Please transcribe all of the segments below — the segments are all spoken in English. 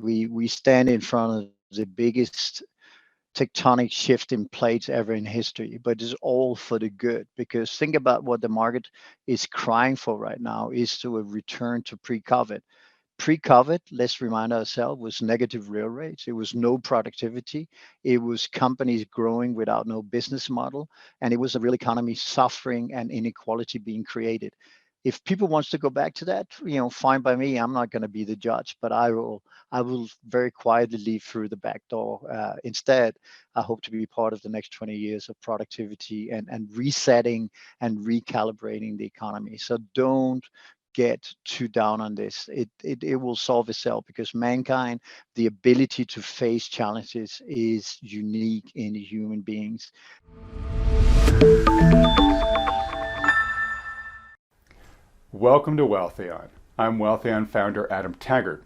We stand in front of the biggest tectonic shift in plates ever in history, but it's all for the good. Because think about what the market is crying for right now is to a return to pre-COVID. Pre-COVID, let's remind ourselves, was negative real rates. It was no productivity. It was companies growing without no business model, and it was a real economy suffering and inequality being created. If people wants to go back to that, fine by me. I'm not going to be the judge, but I will very quietly leave through the back door. Instead, I hope to be part of the next 20 years of productivity and resetting and recalibrating the economy. So don't get too down on this. It will solve itself, because mankind, the ability to face challenges is unique in human beings. Welcome to Wealthion. I'm Wealthion founder Adam Taggart.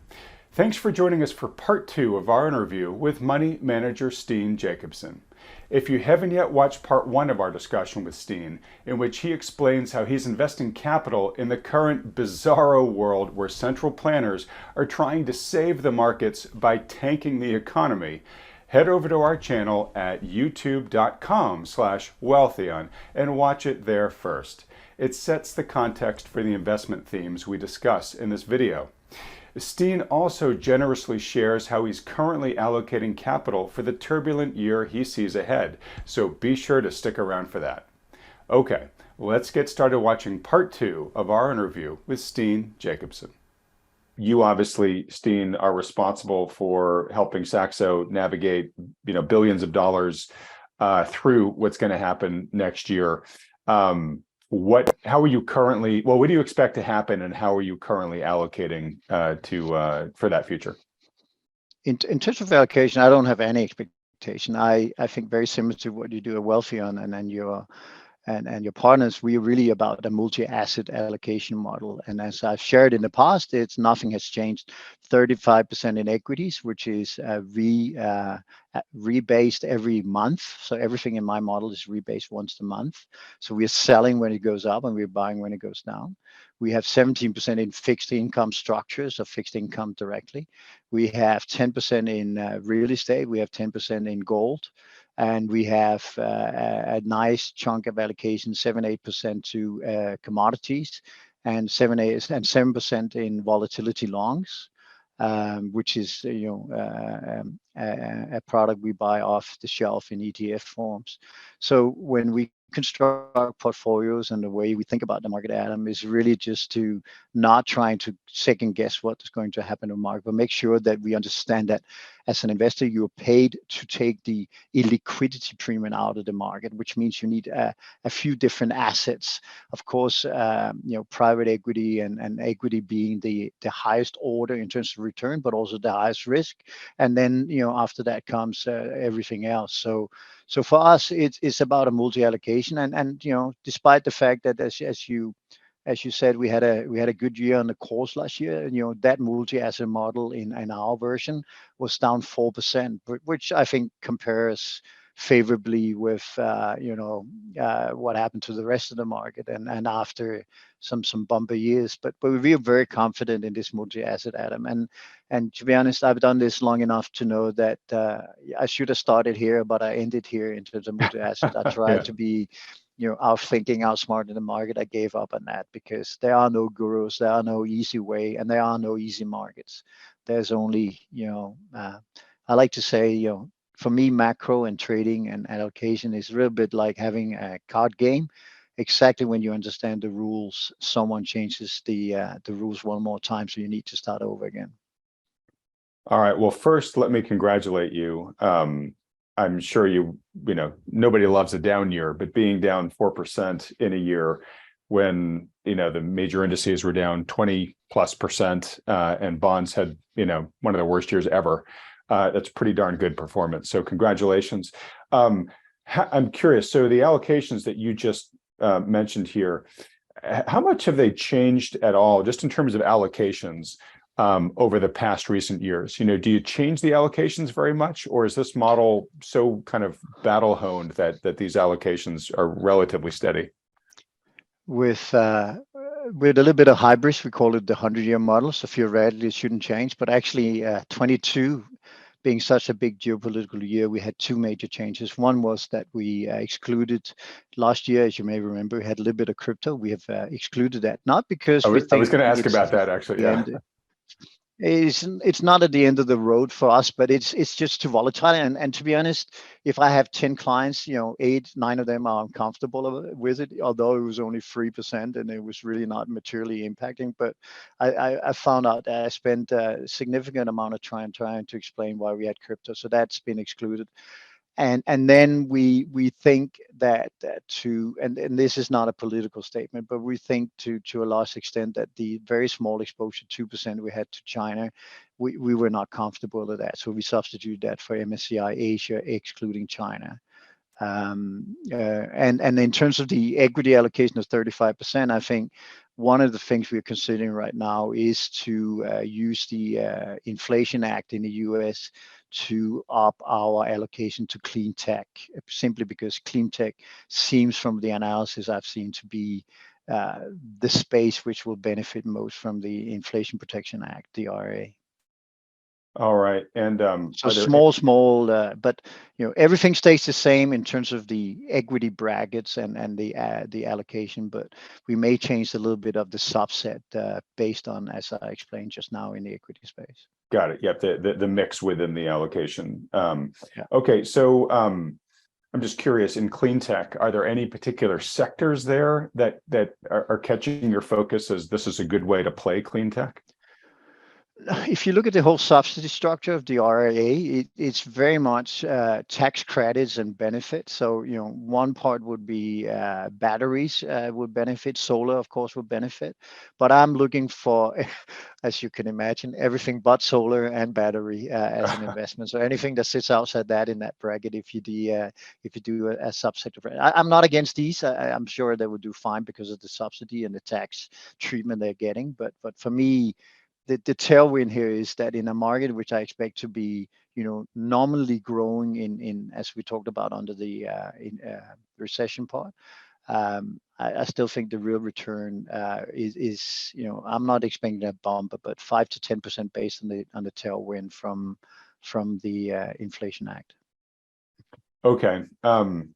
Thanks for joining us for part 2 of our interview with money manager Steen Jakobsen. If you haven't yet watched part 1 of our discussion with Steen, in which he explains how he's investing capital in the current bizarro world where central planners are trying to save the markets by tanking the economy, head over to our channel at youtube.com/Wealthion and watch it there first. It sets the context for the investment themes we discuss in this video. Steen also generously shares how he's currently allocating capital for the turbulent year he sees ahead, so be sure to stick around for that. Okay, let's get started watching part 2 of our interview with Steen Jakobsen. You obviously, Steen, are responsible for helping Saxo navigate, billions of dollars through what's going to happen next year. What do you expect to happen, and how are you currently allocating for that future? In terms of allocation, I don't have any expectation. I think very similar to what you do at Wealthion and your partners, we're really about a multi-asset allocation model. And as I've shared in the past, nothing has changed. 35% in equities, which is rebased every month. So everything in my model is rebased once a month. So we're selling when it goes up and we're buying when it goes down. We have 17% in fixed income structures, or fixed income directly. We have 10% in real estate. We have 10% in gold. And we have a nice chunk of allocation, 7-8% to commodities, and 7% in volatility longs, which is a product we buy off the shelf in ETF forms. So when we construct portfolios, and the way we think about the market, Adam, is really just to not trying to second guess what is going to happen in the market, but make sure that we understand that as an investor, you're paid to take the illiquidity premium out of the market, which means you need a few different assets. Of course, private equity and equity being the highest order in terms of return, but also the highest risk. And then, after that comes everything else. So for us, it's about a multi-allocation, and despite the fact that as you said, we had a good year on the course last year. That multi-asset model in our version was down 4%, which I think compares favorably with what happened to the rest of the market and after some bumper years. But we are very confident in this multi-asset, Adam. And to be honest, I've done this long enough to know that I should have started here, but I ended here in terms of multi-asset. I tried to be outthinking, outsmarting the market. I gave up on that because there are no gurus, there are no easy way, and there are no easy markets. There's only, I like to say, for me, macro and trading and allocation is a little bit like having a card game. Exactly when you understand the rules, someone changes the rules one more time, so you need to start over again. All right. Well, first, let me congratulate you. I'm sure nobody loves a down year, but being down 4% in a year when the major indices were down 20+%, and bonds had one of the worst years ever, that's pretty darn good performance. So congratulations. I'm curious. So the allocations that you just mentioned here, how much have they changed at all, just in terms of allocations? Over the past recent years, do you change the allocations very much, or is this model so kind of battle honed that these allocations are relatively steady? With with a little bit of hybris, we call it the 100-year model. So theoretically, it shouldn't change. But actually, 22 being such a big geopolitical year, we had two major changes. One was that we excluded last year, as you may remember, we had a little bit of crypto. We have excluded that, not because we I was think going to ask it's about that actually. the Yeah. end. It's not at the end of the road for us, but it's just too volatile. And to be honest, if I have 10 clients, 8, 9 of them are uncomfortable with it, although it was only 3% and it was really not materially impacting. But I found out that I spent a significant amount of time trying to explain why we had crypto. So that's been excluded. And then we think that and this is not a political statement, but we think to a large extent that the very small exposure 2% we had to China, we were not comfortable with that, so we substituted that for MSCI Asia excluding China. And in terms of the equity allocation of 35%, I think one of the things we're considering right now is to use the Inflation Act in the US to up our allocation to clean tech, simply because clean tech seems, from the analysis I've seen, to be the space which will benefit most from the Inflation Protection Act, the IRA. All right. And so small, but everything stays the same in terms of the equity brackets and the allocation, but we may change a little bit of the subset based on, as I explained just now, in the equity space. Got it. Yep. The mix within the allocation. Yeah. Okay. So I'm just curious, in clean tech, are there any particular sectors there that are catching your focus as this is a good way to play clean tech? If you look at the whole subsidy structure of the IRA, it's very much tax credits and benefits. So, one part would be batteries would benefit, solar, of course, would benefit. But I'm looking for, as you can imagine, everything but solar and battery as an investment. So anything that sits outside that in that bracket, if you do a subsector, I'm not against these. I'm sure they would do fine because of the subsidy and the tax treatment they're getting. But for me, the tailwind here is that in a market which I expect to be, nominally growing in as we talked about under the recession part, I still think the real return is I'm not expecting a bump, but 5 to 10% based on the tailwind from the Inflation Act. Okay. And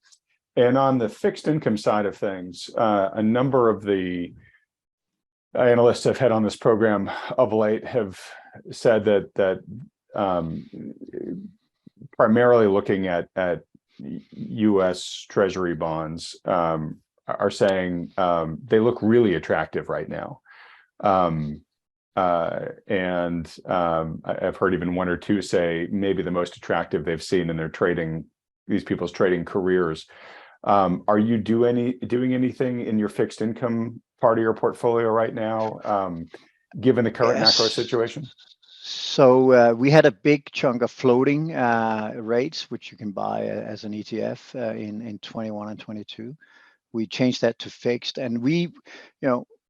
on the fixed income side of things, a number of the analysts I've had on this program of late have said that primarily looking at U.S. Treasury bonds are saying they look really attractive right now. And I've heard even one or two say maybe the most attractive they've seen in their these people's trading careers. Are you doing anything in your fixed income part of your portfolio right now, given the current macro situation? So we had a big chunk of floating rates, which you can buy as an ETF in 21 and 22. We changed that to fixed, and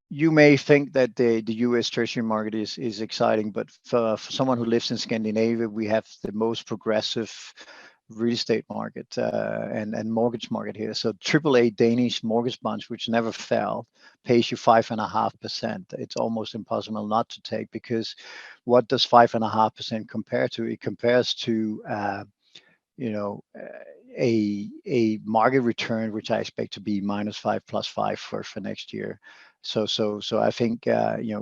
you may think that the U.S. Treasury market is exciting, but for someone who lives in Scandinavia, we have the most progressive real estate market and mortgage market here. So AAA Danish mortgage bonds, which never fell, pays you 5.5%. It's almost impossible not to take, because what does 5.5% compare to? It compares to a market return which I expect to be -5 +5 for next year. So I think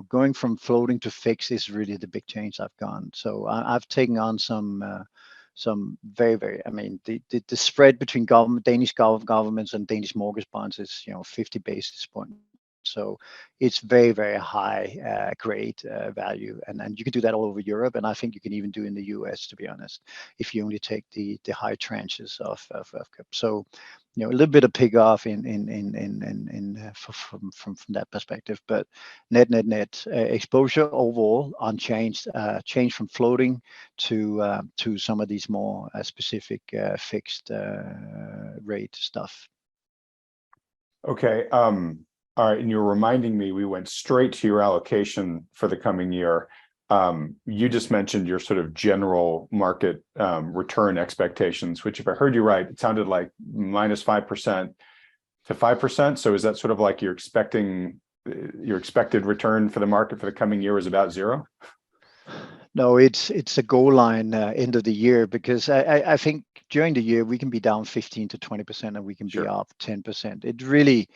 going from floating to fixed is really the big change I've gone. So I've taken on some very, very, the spread between Danish governments and Danish mortgage bonds is 50 basis points. So it's very, very high grade value, and you can do that all over Europe, and I think you can even do in the US, to be honest, if you only take the high tranches of so a little bit of pick off in from that perspective, but net exposure overall unchanged, change from floating to some of these more specific fixed rate stuff. Okay. All right, and you're reminding me, we went straight to your allocation for the coming year. You just mentioned your sort of general market return expectations, which, if I heard you right, it sounded like -5% to 5%. So is that sort of like you're expecting your expected return for the market for the coming year is about zero? No, it's a goal line end of the year, because I think during the year we can be down 15 to 20% and we can be Sure. up 10%. It really,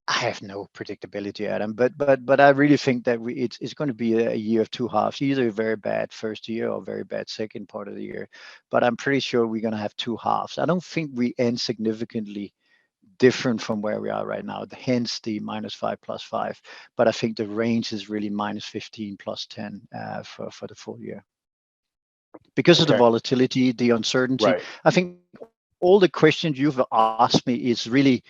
I have no predictability, Adam, but I really think that it's going to be a year of two halves, either a very bad first year or very bad second part of the year. But I'm pretty sure we're going to have two halves. I don't think we end significantly different from where we are right now, hence the -5 +5. But I think the range is really -15 +10 for the full year, because of the Okay. volatility, the uncertainty. Right. I think all the questions you've asked me is really,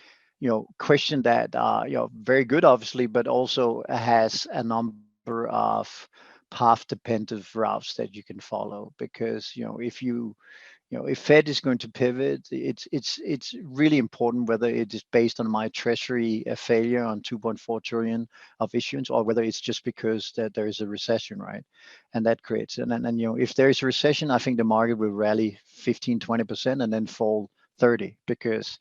question that are, very good, obviously, but also has a number of path dependent routes that you can follow. Because if Fed is going to pivot, it's really important whether it is based on my treasury failure on 2.4 trillion of issuance, or whether it's just because that there is a recession, right? And that creates, and if there is a recession, I think the market will rally 15-20% and then fall 30, because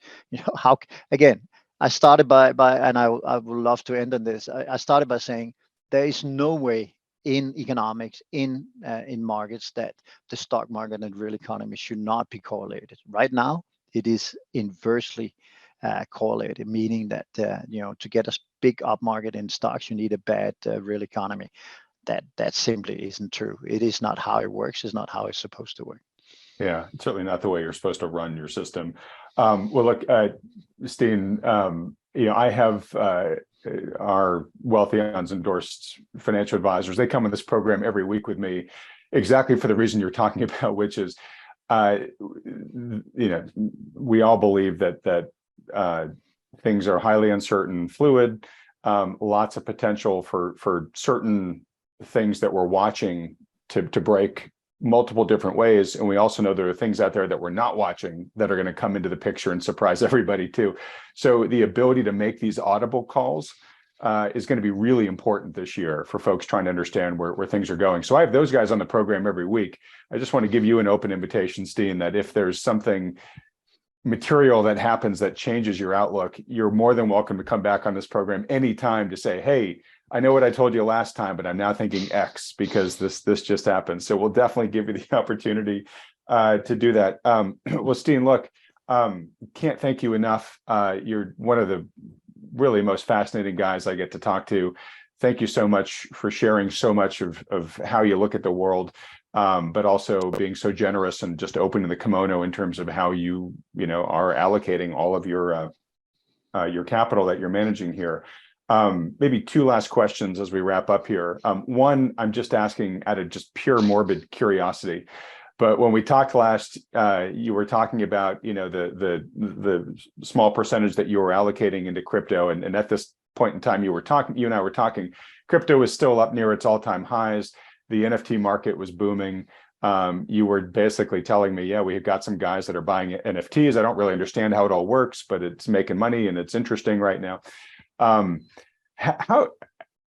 how, again, I started by and I would love to end on this. I started by saying there is no way in economics, in markets, that the stock market and real economy should not be correlated. Right now, it is inversely correlated, meaning that to get a big up market in stocks, you need a bad real economy. That simply isn't true. It is not how it works. It's not how it's supposed to work. Yeah, it's certainly not the way you're supposed to run your system. Well, look, Steen, I have our Wealthion's endorsed financial advisors. They come in this program every week with me, exactly for the reason you're talking about, which is, we all believe that things are highly uncertain, fluid, lots of potential for certain things that we're watching to break multiple different ways. And we also know there are things out there that we're not watching that are going to come into the picture and surprise everybody too. So the ability to make these audible calls is going to be really important this year for folks trying to understand where things are going. So I have those guys on the program every week. I just want to give you an open invitation, Steen, that if there's something material that happens that changes your outlook, you're more than welcome to come back on this program anytime to say, hey, I know what I told you last time, but I'm now thinking X because this just happened. So we'll definitely give you the opportunity to do that. Well, Steen, look, can't thank you enough. You're one of the really most fascinating guys I get to talk to. Thank you so much for sharing so much of how you look at the world, but also being so generous and just opening the kimono in terms of how you are allocating all of your capital that you're managing here. Maybe two last questions as we wrap up here. One, I'm just asking out of just pure morbid curiosity, but when we talked last, you were talking about the small percentage that you were allocating into crypto, and at this point in time, you and I were talking, crypto is still up near its all-time highs. The NFT market was booming. You were basically telling me, yeah, we've got some guys that are buying NFTs. I don't really understand how it all works, but it's making money and it's interesting right now. How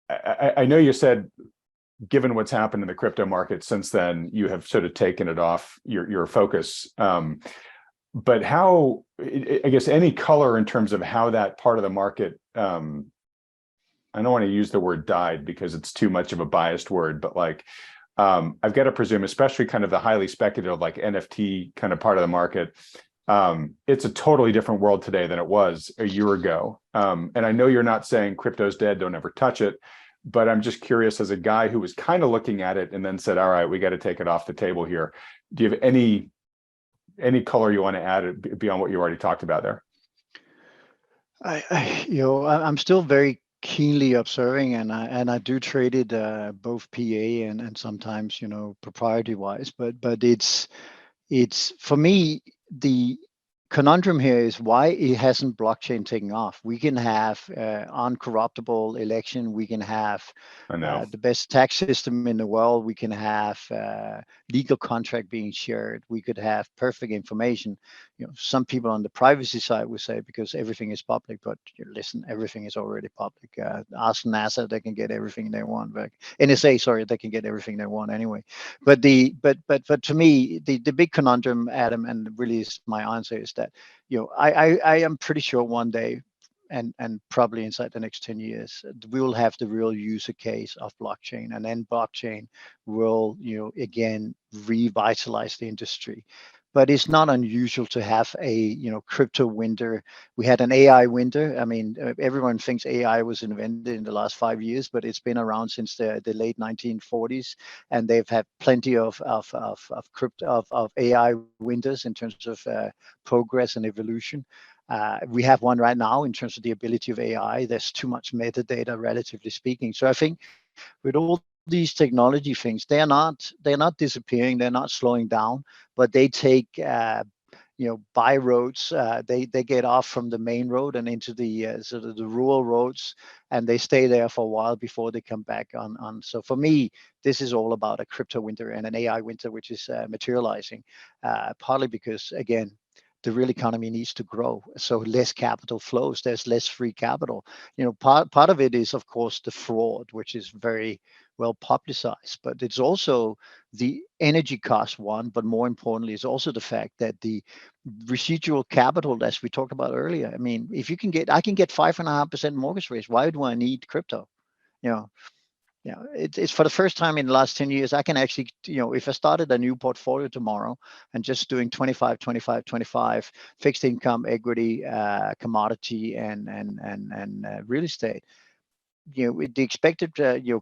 I know you said, given what's happened in the crypto market since then, you have sort of taken it off your focus. But how, I guess, any color in terms of how that part of the market, I don't want to use the word died because it's too much of a biased word, but like, I've got to presume, especially kind of the highly speculative, like NFT kind of part of the market, it's a totally different world today than it was a year ago. And I know you're not saying crypto's dead, don't ever touch it, but I'm just curious, as a guy who was kind of looking at it and then said, all right, we got to take it off the table here. Do you have any color you want to add beyond what you already talked about there? I'm still very keenly observing, and I do trade it both PA and sometimes propriety wise, but it's for me, the conundrum here is why it hasn't blockchain taken off. We can have uncorruptible election. We can have the best tax system in the world. We can have legal contract being shared. We could have perfect information. Some people on the privacy side would say because everything is public, but listen, everything is already public. Ask NASA, they can get everything they want back. NSA, sorry, they can get everything they want anyway. But to me, the big conundrum, Adam, and really is my answer is that I am pretty sure one day and probably inside the next 10 years, we will have the real user case of blockchain, and then blockchain will, again, revitalize the industry. But it's not unusual to have a, crypto winter. We had an AI winter. I mean, everyone thinks AI was invented in the last 5 years, but it's been around since the late 1940s, and they've had plenty of crypto of AI winters in terms of progress and evolution. We have one right now in terms of the ability of AI. There's too much metadata, relatively speaking. So I think with all these technology things, they're not disappearing, they're not slowing down, but they take by roads. They get off from the main road and into the sort of the rural roads, and they stay there for a while before they come back on. So for me, this is all about a crypto winter and an AI winter, which is materializing, partly because, again, the real economy needs to grow, so less capital flows. There's less free capital. Part of it is, of course, the fraud, which is very well publicized, but it's also the energy cost one. But more importantly, is also the fact that the residual capital, as we talked about earlier. I mean, if I can get 5.5% mortgage rates. Why do I need crypto? You know, it's for the first time in the last 10 years, I can actually, if I started a new portfolio tomorrow and just doing 25, 25, 25, fixed income, equity, commodity, and real estate, the expected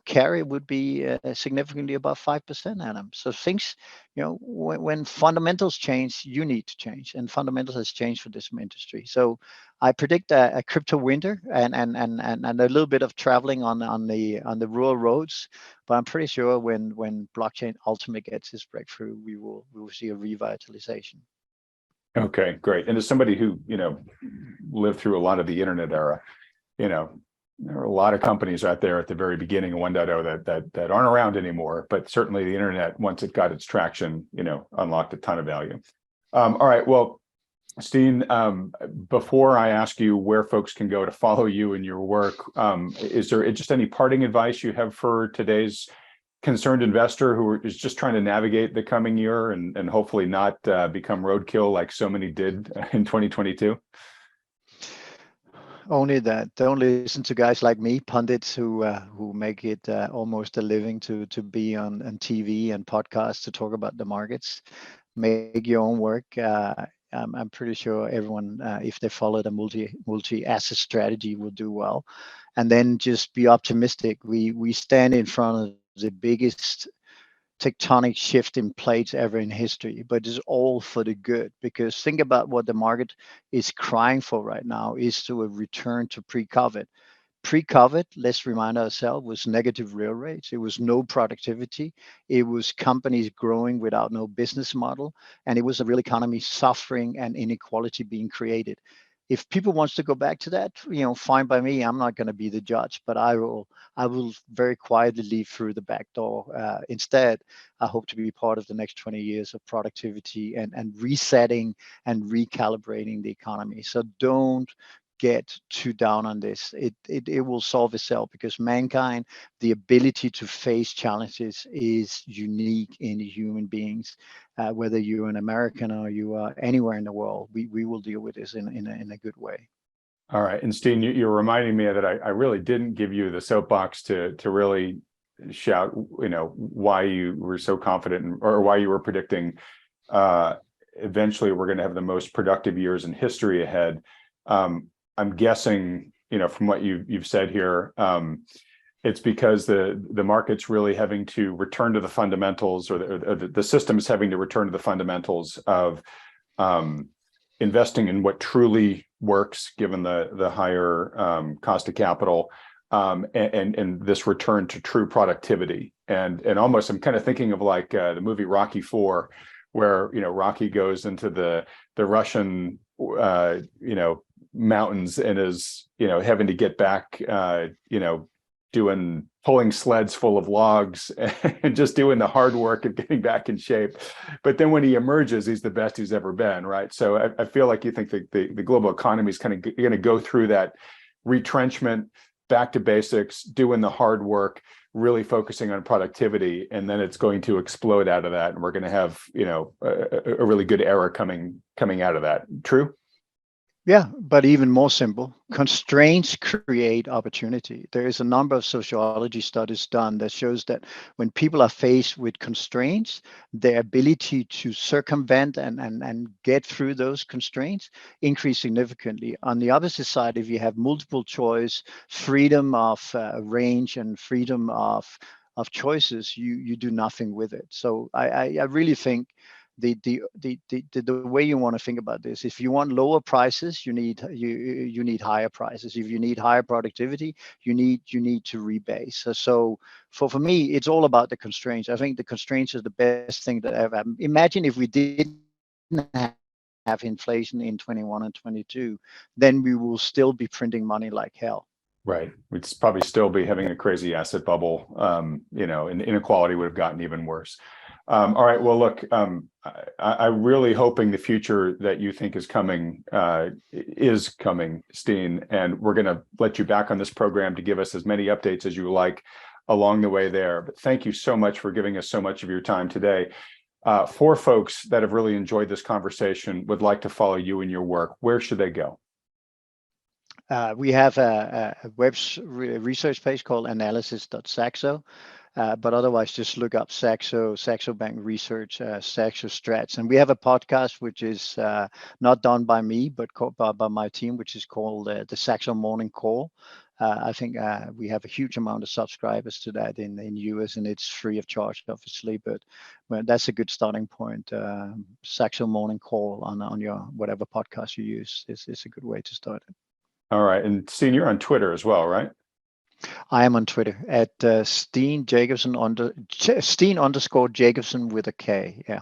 carry would be significantly above 5%, Adam. So things, when fundamentals change, you need to change, and fundamentals has changed for this industry. So I predict a crypto winter and a little bit of traveling on the rural roads, but I'm pretty sure when blockchain ultimately gets its breakthrough, we will see a revitalization. Okay, great. And as somebody who lived through a lot of the internet era, there are a lot of companies out there at the very beginning of 1.0 that aren't around anymore, but certainly the internet, once it got its traction, unlocked a ton of value. All right, well, Steen, before I ask you where folks can go to follow you and your work, is there just any parting advice you have for today's concerned investor who is just trying to navigate the coming year and hopefully not become roadkill like so many did in 2022? Only that. Don't listen to guys like me, pundits who make it almost a living to be on TV and podcasts to talk about the markets. Make your own work. I'm pretty sure everyone, if they follow the multi-asset strategy, will do well. And then just be optimistic. We stand in front of the biggest tectonic shift in plates ever in history, but it's all for the good. Because think about what the market is crying for right now is to a return to pre-COVID. Pre-COVID, let's remind ourselves, was negative real rates. It was no productivity. It was companies growing without no business model, and it was a real economy suffering and inequality being created. If people wants to go back to that, fine by me. I'm not going to be the judge, but I will very quietly leave through the back door. Instead, I hope to be part of the next 20 years of productivity and resetting and recalibrating the economy. So don't get too down on this. It will solve itself, because mankind, the ability to face challenges is unique in human beings. Whether you're an American or you are anywhere in the world, we will deal with this in a good way. All right. And Steen, you're reminding me that I really didn't give you the soapbox to really shout, why you were so confident or why you were predicting eventually we're going to have the most productive years in history ahead. I'm guessing, from what you've said here, it's because the market's really having to return to the fundamentals, or the system is having to return to the fundamentals of investing in what truly works, given the higher cost of capital, and this return to true productivity. And almost, I'm kind of thinking of like the movie Rocky IV, where Rocky goes into the Russian mountains and is having to get back pulling sleds full of logs and just doing the hard work of getting back in shape. But then when he emerges, he's the best he's ever been, right? So I feel like you think that the global economy is kind of going to go through that retrenchment, back to basics, doing the hard work, really focusing on productivity, and then it's going to explode out of that, and we're going to have a really good era coming out of that. True? Yeah, but even more simple, constraints create opportunity. There is a number of sociology studies done that shows that when people are faced with constraints, their ability to circumvent and get through those constraints increase significantly. On the opposite side, if you have multiple choice, freedom of range and freedom of choices, you do nothing with it. So I really think the way you want to think about this, if you want lower prices, you need higher prices. If you need higher productivity, you need to rebase. So for me, it's all about the constraints. I think the constraints is the best thing that ever happened. Imagine if we didn't have inflation in 21 and 22, then we will still be printing money like hell. Right. We'd probably still be having a crazy asset bubble, and inequality would have gotten even worse. All right. Well, look, I'm really hoping the future that you think is coming, Steen, and we're going to let you back on this program to give us as many updates as you like along the way there. But thank you so much for giving us so much of your time today. For folks that have really enjoyed this conversation, would like to follow you in your work, where should they go? We have a web research page called analysis.saxo, but otherwise just look up Saxo, Saxo Bank Research, Saxo Strats. And we have a podcast which is not done by me, but by my team, which is called the Saxo Morning Call. I think we have a huge amount of subscribers to that in US, and it's free of charge, obviously. But well, that's a good starting point. Saxo Morning Call on your whatever podcast you use is a good way to start it. All right. And Steen, you're on Twitter as well, right? I am on Twitter at Steen Jakobsen Steen _ Jakobsen with a K. Yeah.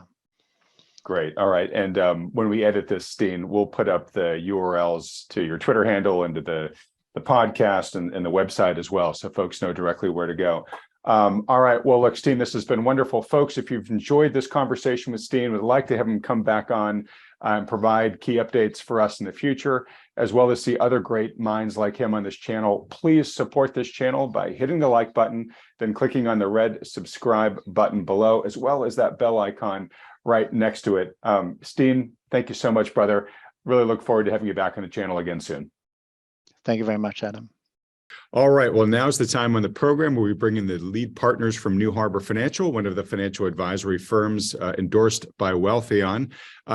Great. All right. And when we edit this, Steen, we'll put up the URLs to your Twitter handle and to the podcast and the website as well, so folks know directly where to go. All right. Well, look, Steen, this has been wonderful. Folks, if you've enjoyed this conversation with Steen, would like to have him come back on and provide key updates for us in the future, as well as see other great minds like him on this channel, please support this channel by hitting the like button, then clicking on the red subscribe button below, as well as that bell icon right next to it. Steen, thank you so much, brother. Really look forward to having you back on the channel again soon. Thank you very much, Adam. All right. Well, now's the time on the program where we bring in the lead partners from New Harbor Financial, one of the financial advisory firms endorsed by Wealthion.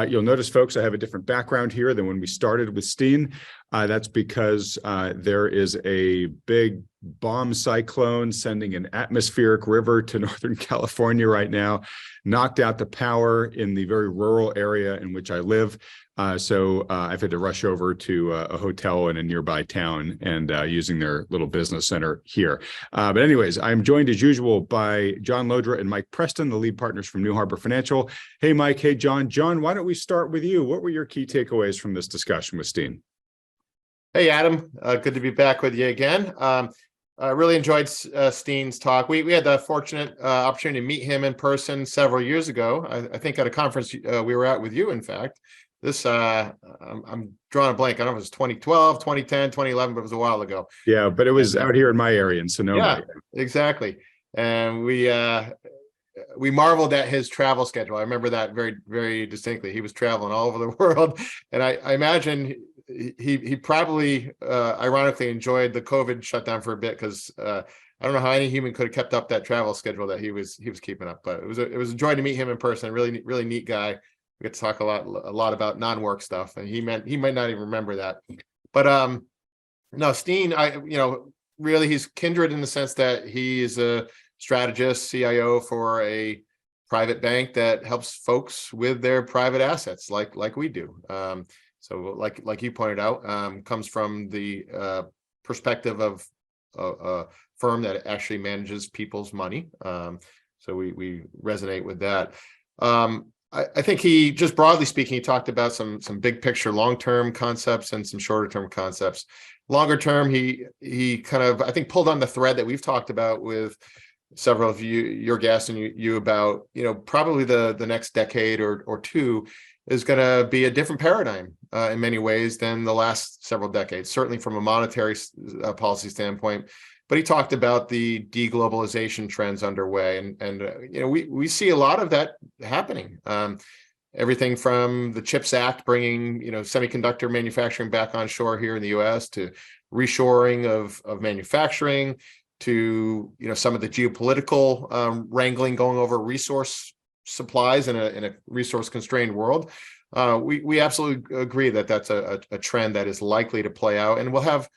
You'll notice, folks, I have a different background here than when we started with Steen. That's because there is a big bomb cyclone sending an atmospheric river to Northern California right now, knocked out the power in the very rural area in which I live. So I've had to rush over to a hotel in a nearby town and using their little business center here. But anyways, I'm joined as usual by John Lodra and Mike Preston, the lead partners from New Harbor Financial. Hey, Mike. Hey, John. John, why don't we start with you? What were your key takeaways from this discussion with Steen? Hey, Adam. Good to be back with you again. I really enjoyed Steen's talk. We had the fortunate opportunity to meet him in person several years ago. I think at a conference we were at with you, in fact. This, I'm drawing a blank. I don't know if it was 2012, 2010, 2011, but it was a while ago. Yeah, but it was out here in my area in Sonoma. Yeah, exactly. And we marveled at his travel schedule. I remember that very, very distinctly. He was traveling all over the world. And I imagine he probably ironically enjoyed the COVID shutdown for a bit, because I don't know how any human could have kept up that travel schedule that he was keeping up. But it was a joy to meet him in person. Really, really neat guy. We get to talk a lot about non-work stuff, and he might not even remember that. But no, Steen, really he's kindred in the sense that he is a strategist, CIO for a private bank that helps folks with their private assets, like we do. So like you pointed out, comes from the perspective of a firm that actually manages people's money. So we resonate with that. I think he, just broadly speaking, he talked about some big picture, long-term concepts and some shorter term concepts. Longer term, he kind of, I think, pulled on the thread that we've talked about with several of your guests and you about, probably the next decade or two is going to be a different paradigm in many ways than the last several decades, certainly from a monetary policy standpoint. But he talked about the deglobalization trends underway, and we see a lot of that happening. everything from the CHIPS Act bringing semiconductor manufacturing back on shore here in the U.S. to reshoring of manufacturing to some of the geopolitical wrangling going over resource supplies in a resource constrained world. We absolutely agree that that's a trend that is likely to play out and will have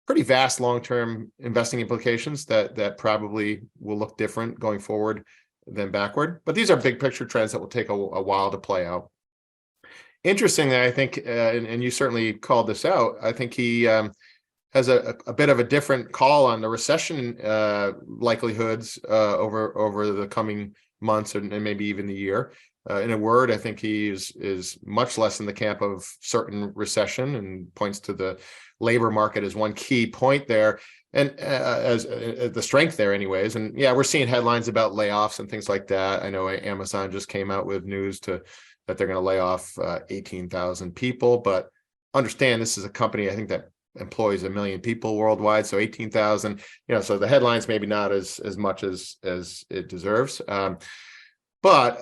pretty vast long-term investing implications that probably will look different going forward than backward. But these are big picture trends that will take a while to play out. Interestingly, I think, and you certainly called this out, I think he has a bit of a different call on the recession likelihoods over the coming months and maybe even the year. In a word, I think he is much less in the camp of certain recession and points to the labor market as one key point there, and as the strength there anyways. And yeah, we're seeing headlines about layoffs and things like that. I know Amazon just came out with news that they're going to lay off 18,000 people, but understand this is a company, I think, that employs 1 million people worldwide. So 18,000, so the headlines maybe not as much as it deserves. But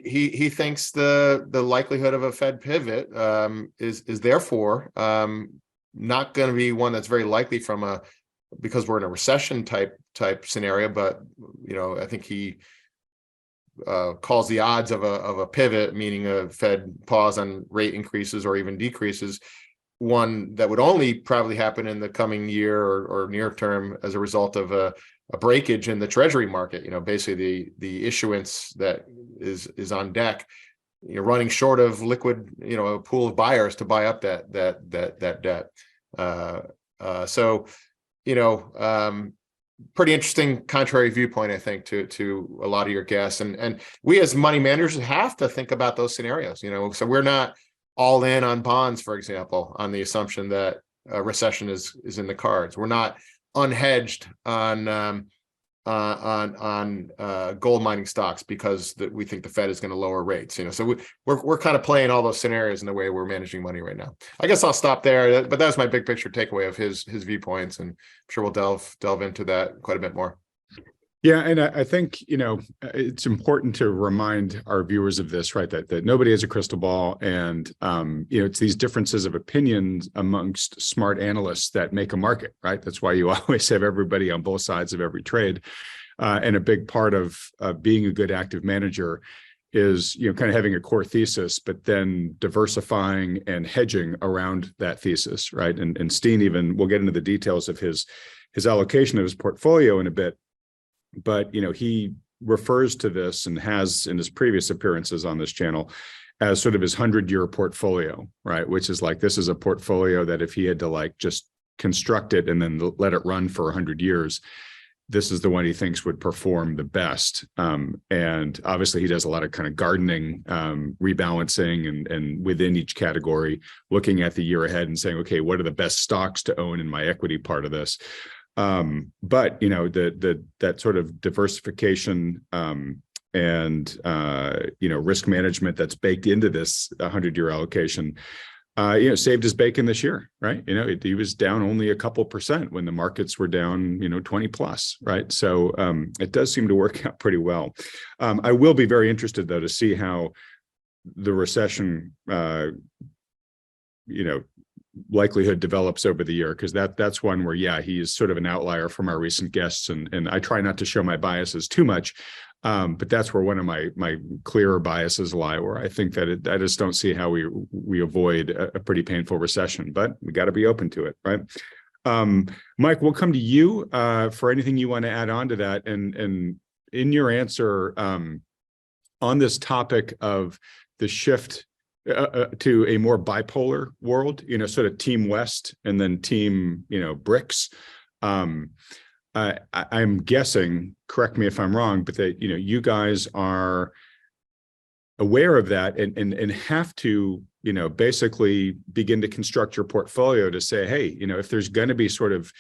he thinks the likelihood of a Fed pivot is therefore not going to be one that's very likely because we're in a recession type scenario. But I think he calls the odds of a pivot, meaning a Fed pause on rate increases or even decreases, one that would only probably happen in the coming year or near term as a result of a breakage in the treasury market. Basically the issuance that is on deck, running short of liquid, a pool of buyers to buy up that debt. So pretty interesting contrary viewpoint, I think, to a lot of your guests, and we as money managers have to think about those scenarios. So we're not all in on bonds, for example, on the assumption that a recession is in the cards. We're not unhedged on gold mining stocks because we think the Fed is going to lower rates. So we're kind of playing all those scenarios in the way we're managing money right now. I guess I'll stop there, but that was my big picture takeaway of his viewpoints, and I'm sure we'll delve into that quite a bit more. Yeah, and I think it's important to remind our viewers of this, right? That nobody has a crystal ball, and it's these differences of opinions amongst smart analysts that make a market, right? That's why you always have everybody on both sides of every trade, and a big part of being a good active manager is kind of having a core thesis, but then diversifying and hedging around that thesis, right? And Steen we'll get into the details of his allocation of his portfolio in a bit. But he refers to this and has in his previous appearances on this channel as sort of his 100-year portfolio, right? Which is like, this is a portfolio that if he had to just construct it and then let it run for 100 years, this is the one he thinks would perform the best. And obviously he does a lot of kind of gardening, rebalancing, and within each category, looking at the year ahead and saying, okay, what are the best stocks to own in my equity part of this? But that sort of diversification and risk management that's baked into this 100-year allocation, saved his bacon this year, right? He was down only a couple percent when the markets were down 20 plus, right? So it does seem to work out pretty well. I will be very interested though to see how the recession likelihood develops over the year, because that's one where, yeah, he is sort of an outlier from our recent guests, and I try not to show my biases too much, but that's where one of my clearer biases lie, where I think that I just don't see how we avoid a pretty painful recession, but we got to be open to it, right? Mike, we'll come to you for anything you want to add on to that, and in your answer on this topic of the shift to a more bipolar world, sort of Team West and then Team, BRICS. I'm guessing, correct me if I'm wrong, but that, you guys are aware of that and have to, basically begin to construct your portfolio to say, hey, if there's going to be sort of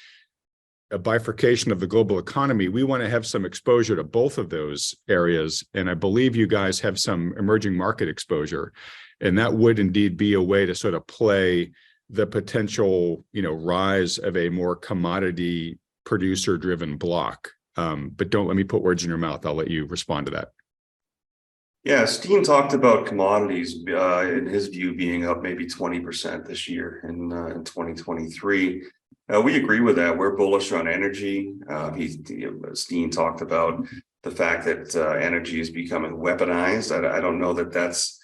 a bifurcation of the global economy, we want to have some exposure to both of those areas. And I believe you guys have some emerging market exposure. And that would indeed be a way to sort of play the potential, rise of a more commodity producer-driven block. But don't let me put words in your mouth. I'll let you respond to that. Yeah, Steen talked about commodities in his view being up maybe 20% this year in 2023. We agree with that. We're bullish on energy. Steen talked about the fact that energy is becoming weaponized. I don't know that that's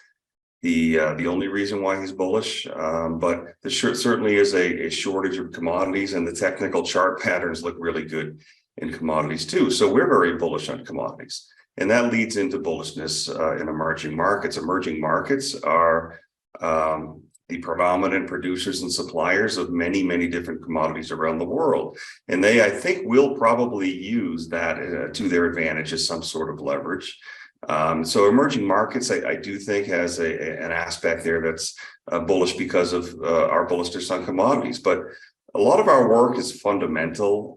the only reason why he's bullish, but there certainly is a shortage of commodities, and the technical chart patterns look really good in commodities too. So we're very bullish on commodities. And that leads into bullishness in emerging markets. Emerging markets are the predominant producers and suppliers of many, many different commodities around the world. And they, I think, will probably use that to their advantage as some sort of leverage. So emerging markets, I do think, has an aspect there that's bullish because of our bullishness on commodities. But a lot of our work is fundamental,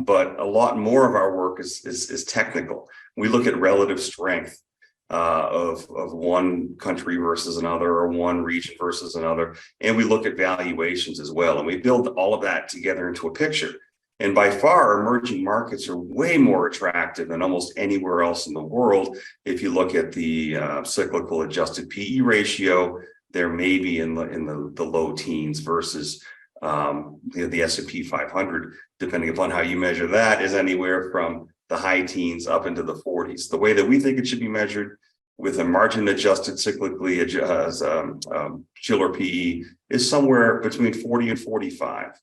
but a lot more of our work is technical. We look at relative strength of one country versus another, or one region versus another, and we look at valuations as well. And we build all of that together into a picture. And by far, emerging markets are way more attractive than almost anywhere else in the world. If you look at the cyclical adjusted PE ratio, they're maybe in the low teens versus the S&P 500, depending upon how you measure that, is anywhere from the high teens up into the 40s. The way that we think it should be measured, with a margin adjusted cyclically chiller PE, is somewhere between 40 and 45,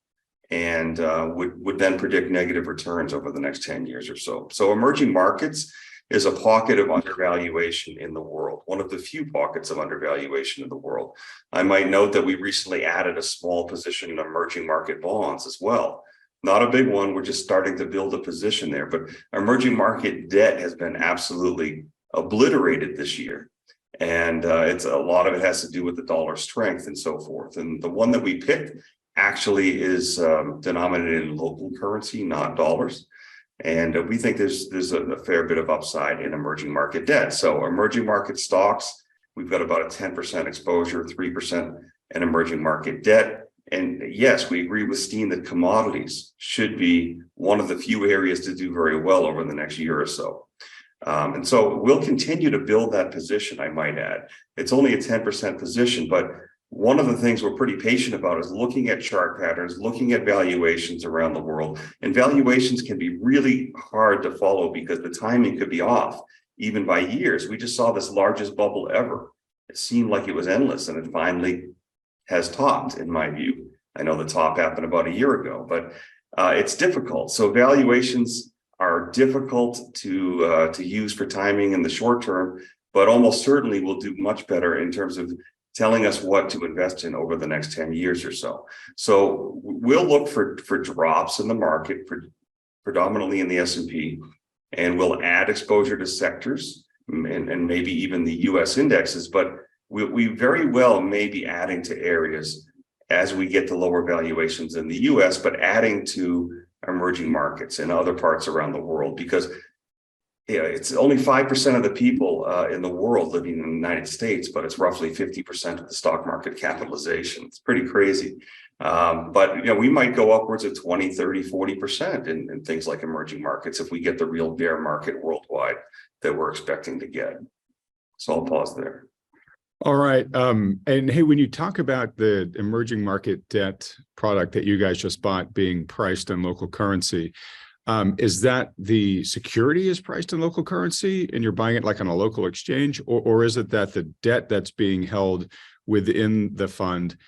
and would then predict negative returns over the next 10 years or so. So emerging markets is a pocket of undervaluation in the world, one of the few pockets of undervaluation in the world. I might note that we recently added a small position in emerging market bonds as well. Not a big one, we're just starting to build a position there, but emerging market debt has been absolutely obliterated this year. And it's a lot of it has to do with the dollar strength and so forth. And the one that we picked actually is denominated in local currency, not dollars. And we think there's a fair bit of upside in emerging market debt. So emerging market stocks, we've got about a 10% exposure, 3% in emerging market debt. And yes, we agree with Steen that commodities should be one of the few areas to do very well over the next year or so. And so we'll continue to build that position, I might add. It's only a 10% position, but one of the things we're pretty patient about is looking at chart patterns, looking at valuations around the world. And valuations can be really hard to follow because the timing could be off, even by years. We just saw this largest bubble ever. It seemed like it was endless, and it finally has topped, in my view. I know the top happened about a year ago, but it's difficult. So valuations are difficult to use for timing in the short term, but almost certainly will do much better in terms of telling us what to invest in over the next 10 years or so. So we'll look for drops in the market, predominantly in the S&P, and we'll add exposure to sectors and maybe even the US indexes, but we very well may be adding to areas as we get to lower valuations in the US, but adding to emerging markets in other parts around the world, because it's only 5% of the people in the world living in the United States, but it's roughly 50% of the stock market capitalization. It's pretty crazy. But we might go upwards of 20, 30, 40% in things like emerging markets if we get the real bear market worldwide that we're expecting to get. So I'll pause there. All right. And hey, when you talk about the emerging market debt product that you guys just bought being priced in local currency, is that the security is priced in local currency and you're buying it like on a local exchange, or is it that the debt that's being held within the fund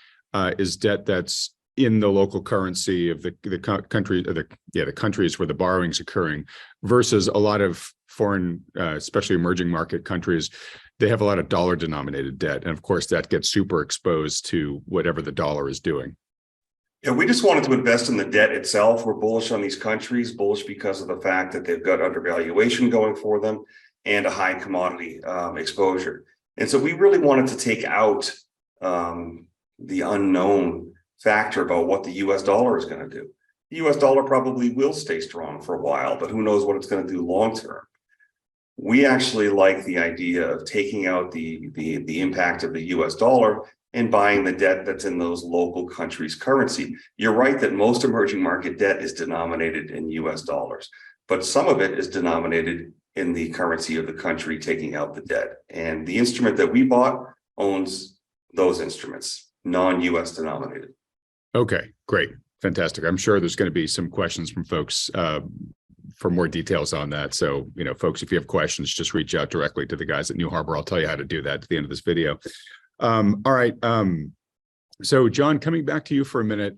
is debt that's in the local currency of the country, or the countries where the borrowing's occurring, versus a lot of foreign, especially emerging market countries, they have a lot of dollar denominated debt. And of course, that gets super exposed to whatever the dollar is doing. Yeah, we just wanted to invest in the debt itself. We're bullish on these countries, bullish because of the fact that they've got undervaluation going for them and a high commodity exposure. And so we really wanted to take out the unknown factor about what the US dollar is going to do. The US dollar probably will stay strong for a while, but who knows what it's going to do long term. We actually like the idea of taking out the impact of the US dollar and buying the debt that's in those local countries' currency. You're right that most emerging market debt is denominated in US dollars, but some of it is denominated in the currency of the country taking out the debt. And the instrument that we bought owns those instruments, non-US denominated. Okay, great. Fantastic. I'm sure there's going to be some questions from folks for more details on that. So, folks, if you have questions, just reach out directly to the guys at New Harbor. I'll tell you how to do that at the end of this video. All right. So, John, coming back to you for a minute.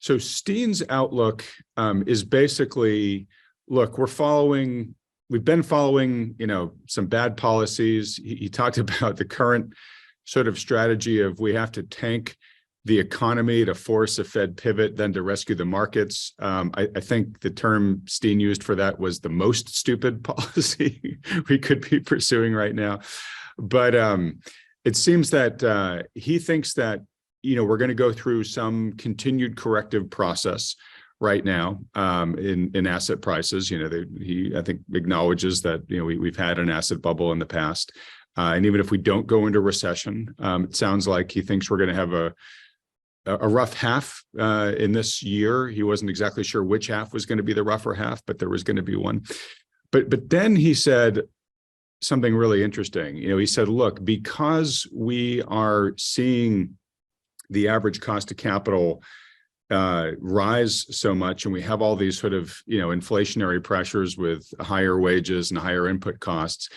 So Steen's outlook is basically, look, we've been following, some bad policies. He talked about the current sort of strategy of we have to tank the economy to force a Fed pivot, then to rescue the markets. I think the term Steen used for that was the most stupid policy we could be pursuing right now. But it seems that he thinks that, we're going to go through some continued corrective process right now in asset prices. He, I think, acknowledges that, we've had an asset bubble in the past. And even if we don't go into recession, it sounds like he thinks we're going to have a rough half in this year. He wasn't exactly sure which half was going to be the rougher half, but there was going to be one. But then he said something really interesting. He said, look, because we are seeing the average cost of capital rise so much, and we have all these sort of, inflationary pressures with higher wages and higher input costs,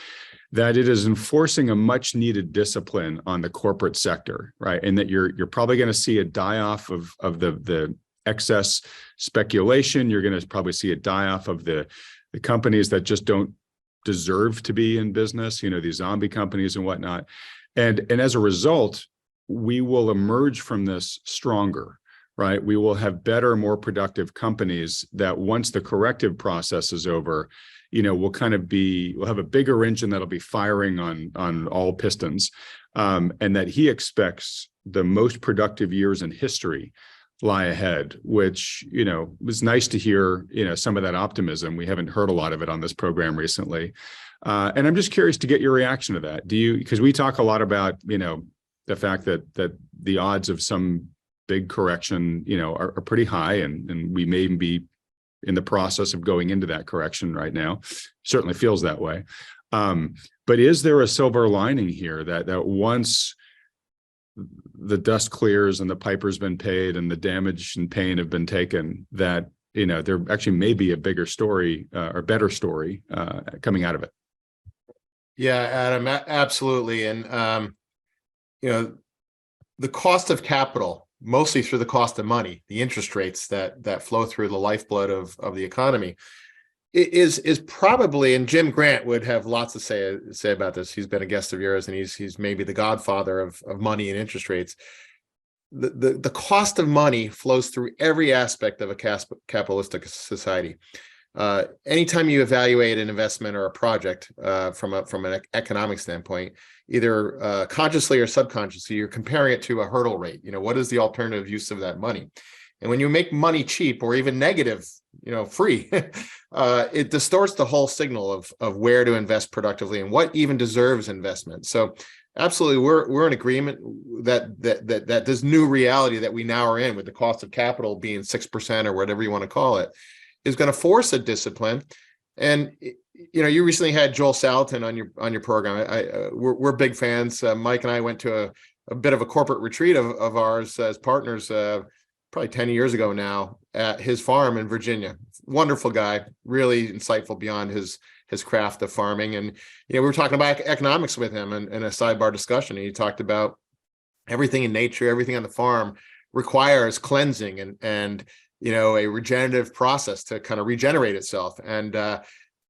that it is enforcing a much needed discipline on the corporate sector, right? And that you're probably going to see a die-off of the excess speculation. You're going to probably see a die-off of the companies that just don't deserve to be in business, these zombie companies and whatnot. And as a result, we will emerge from this stronger, right? We will have better, more productive companies that once the corrective process is over, we'll have a bigger engine that'll be firing on all pistons. And that he expects the most productive years in history lie ahead, which, was nice to hear, some of that optimism. We haven't heard a lot of it on this program recently. And I'm just curious to get your reaction to that. Because we talk a lot about, the fact that the odds of some big correction, are pretty high, and we may even be in the process of going into that correction right now. Certainly feels that way. But is there a silver lining here that once the dust clears and the piper's been paid and the damage and pain have been taken, that, there actually may be a bigger story or better story coming out of it? Yeah, Adam, absolutely. And, the cost of capital, mostly through the cost of money, the interest rates that flow through the lifeblood of the economy, is probably, and Jim Grant would have lots to say about this. He's been a guest of yours, and he's maybe the godfather of money and interest rates. The cost of money flows through every aspect of a capitalistic society. Anytime you evaluate an investment or a project from an economic standpoint, either consciously or subconsciously, you're comparing it to a hurdle rate. What is the alternative use of that money? And when you make money cheap or even negative, free, it distorts the whole signal of where to invest productively and what even deserves investment. So absolutely, we're in agreement that this new reality that we now are in, with the cost of capital being 6% or whatever you want to call it, is going to force a discipline. And you recently had Joel Salatin on your program. We're big fans. Mike and I went to a bit of a corporate retreat of ours as partners probably 10 years ago now at his farm in Virginia. Wonderful guy, really insightful beyond his craft of farming. And we were talking about economics with him in a sidebar discussion. And he talked about everything in nature, everything on the farm requires cleansing and a regenerative process to kind of regenerate itself. And,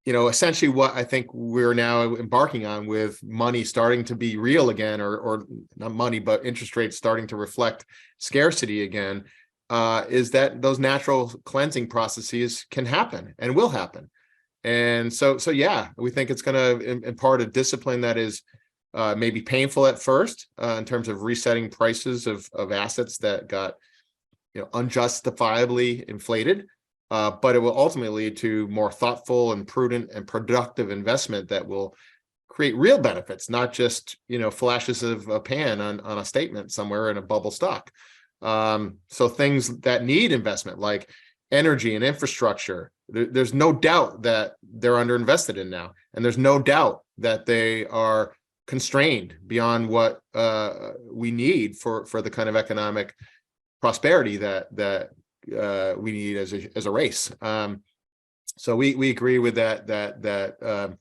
essentially what I think we're now embarking on, with money starting to be real again, or not money, but interest rates starting to reflect scarcity again, is that those natural cleansing processes can happen and will happen. And so yeah, we think it's going to impart a discipline that is maybe painful at first in terms of resetting prices of assets that got unjustifiably inflated, but it will ultimately lead to more thoughtful and prudent and productive investment that will create real benefits, not just flashes of a pan on a statement somewhere in a bubble stock. So things that need investment, like energy and infrastructure. There's no doubt that they're underinvested in now, and there's no doubt that they are constrained beyond what we need for the kind of economic prosperity that we need as a race. So we agree with that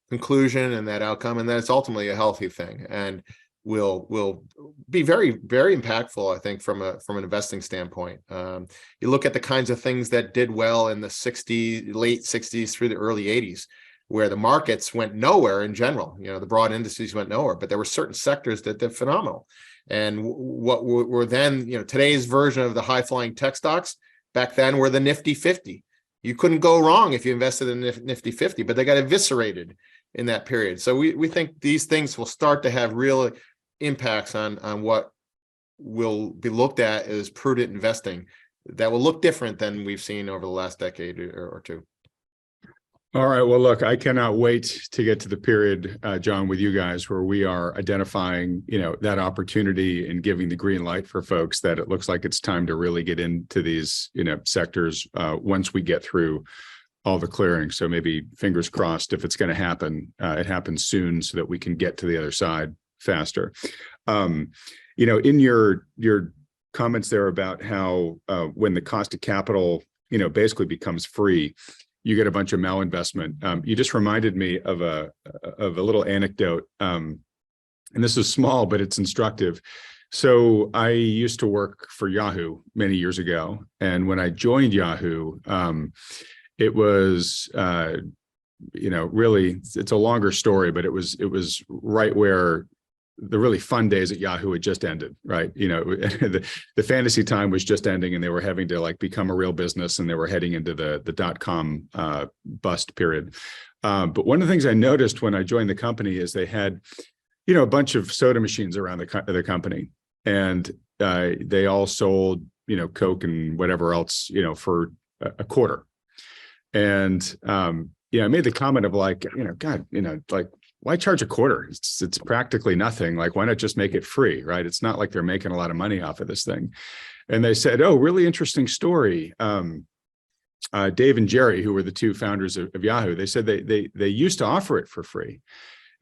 conclusion and that outcome, and that it's ultimately a healthy thing, and will be very, very impactful, I think, from an investing standpoint. You look at the kinds of things that did well in the late 60s through the early 80s, where the markets went nowhere in general. The broad indices went nowhere, but there were certain sectors that did phenomenal. And what were then, today's version of the high-flying tech stocks, back then were the Nifty 50. You couldn't go wrong if you invested in the Nifty 50, but they got eviscerated in that period. So we think these things will start to have real impacts on what will be looked at as prudent investing that will look different than we've seen over the last decade or two. All right. Well, look, I cannot wait to get to the period, John, with you guys where we are identifying, that opportunity and giving the green light for folks that it looks like it's time to really get into these, sectors once we get through all the clearing. So maybe fingers crossed, if it's going to happen, it happens soon so that we can get to the other side faster. In your comments there about how when the cost of capital, basically becomes free, you get a bunch of malinvestment. You just reminded me of a little anecdote, and this is small, but it's instructive. So I used to work for Yahoo many years ago, and when I joined Yahoo, it was, really, it's a longer story, but it was right where the really fun days at Yahoo had just ended, right? The fantasy time was just ending, and they were having to become a real business, and they were heading into the .com bust period. But one of the things I noticed when I joined the company is they had, a bunch of soda machines around the company, and they all sold, Coke and whatever else, for a quarter. And I made the comment of God, why charge a quarter? It's practically nothing. Why not just make it free, right? It's not like they're making a lot of money off of this thing. And they said, oh, really interesting story. Dave and Jerry, who were the two founders of Yahoo, they said they used to offer it for free.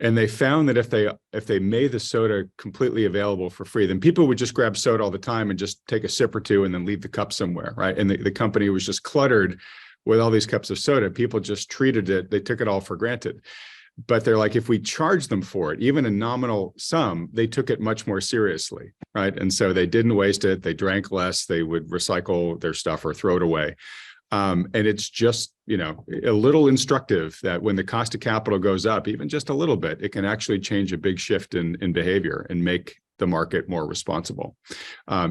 And they found that if they made the soda completely available for free, then people would just grab soda all the time and just take a sip or two and then leave the cup somewhere, right? And the company was just cluttered with all these cups of soda. People just treated it, they took it all for granted. But they're like, if we charge them for it, even a nominal sum, they took it much more seriously, right? And so they didn't waste it. They drank less. They would recycle their stuff or throw it away. And it's just, a little instructive that when the cost of capital goes up, even just a little bit, it can actually change a big shift in behavior and make the market more responsible.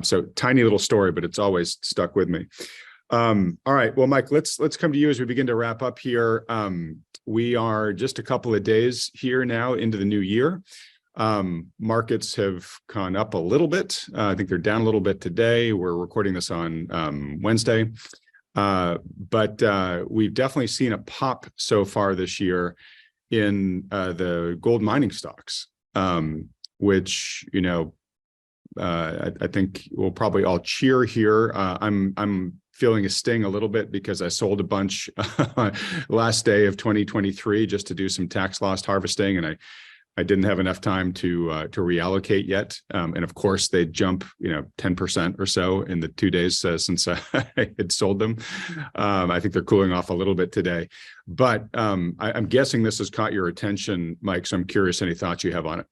So tiny little story, but it's always stuck with me. All right. Well, Mike, let's come to you as we begin to wrap up here. We are just a couple of days here now into the new year. Markets have gone up a little bit. I think they're down a little bit today. We're recording this on Wednesday. But we've definitely seen a pop so far this year in the gold mining stocks, which, I think we'll probably all cheer here. I'm feeling a sting a little bit because I sold a bunch last day of 2023 just to do some tax loss harvesting, and I didn't have enough time to reallocate yet. And of course, they jump 10% or so in the 2 days since I had sold them. I think they're cooling off a little bit today, but I'm guessing this has caught your attention, Mike. So I'm curious any thoughts you have on it.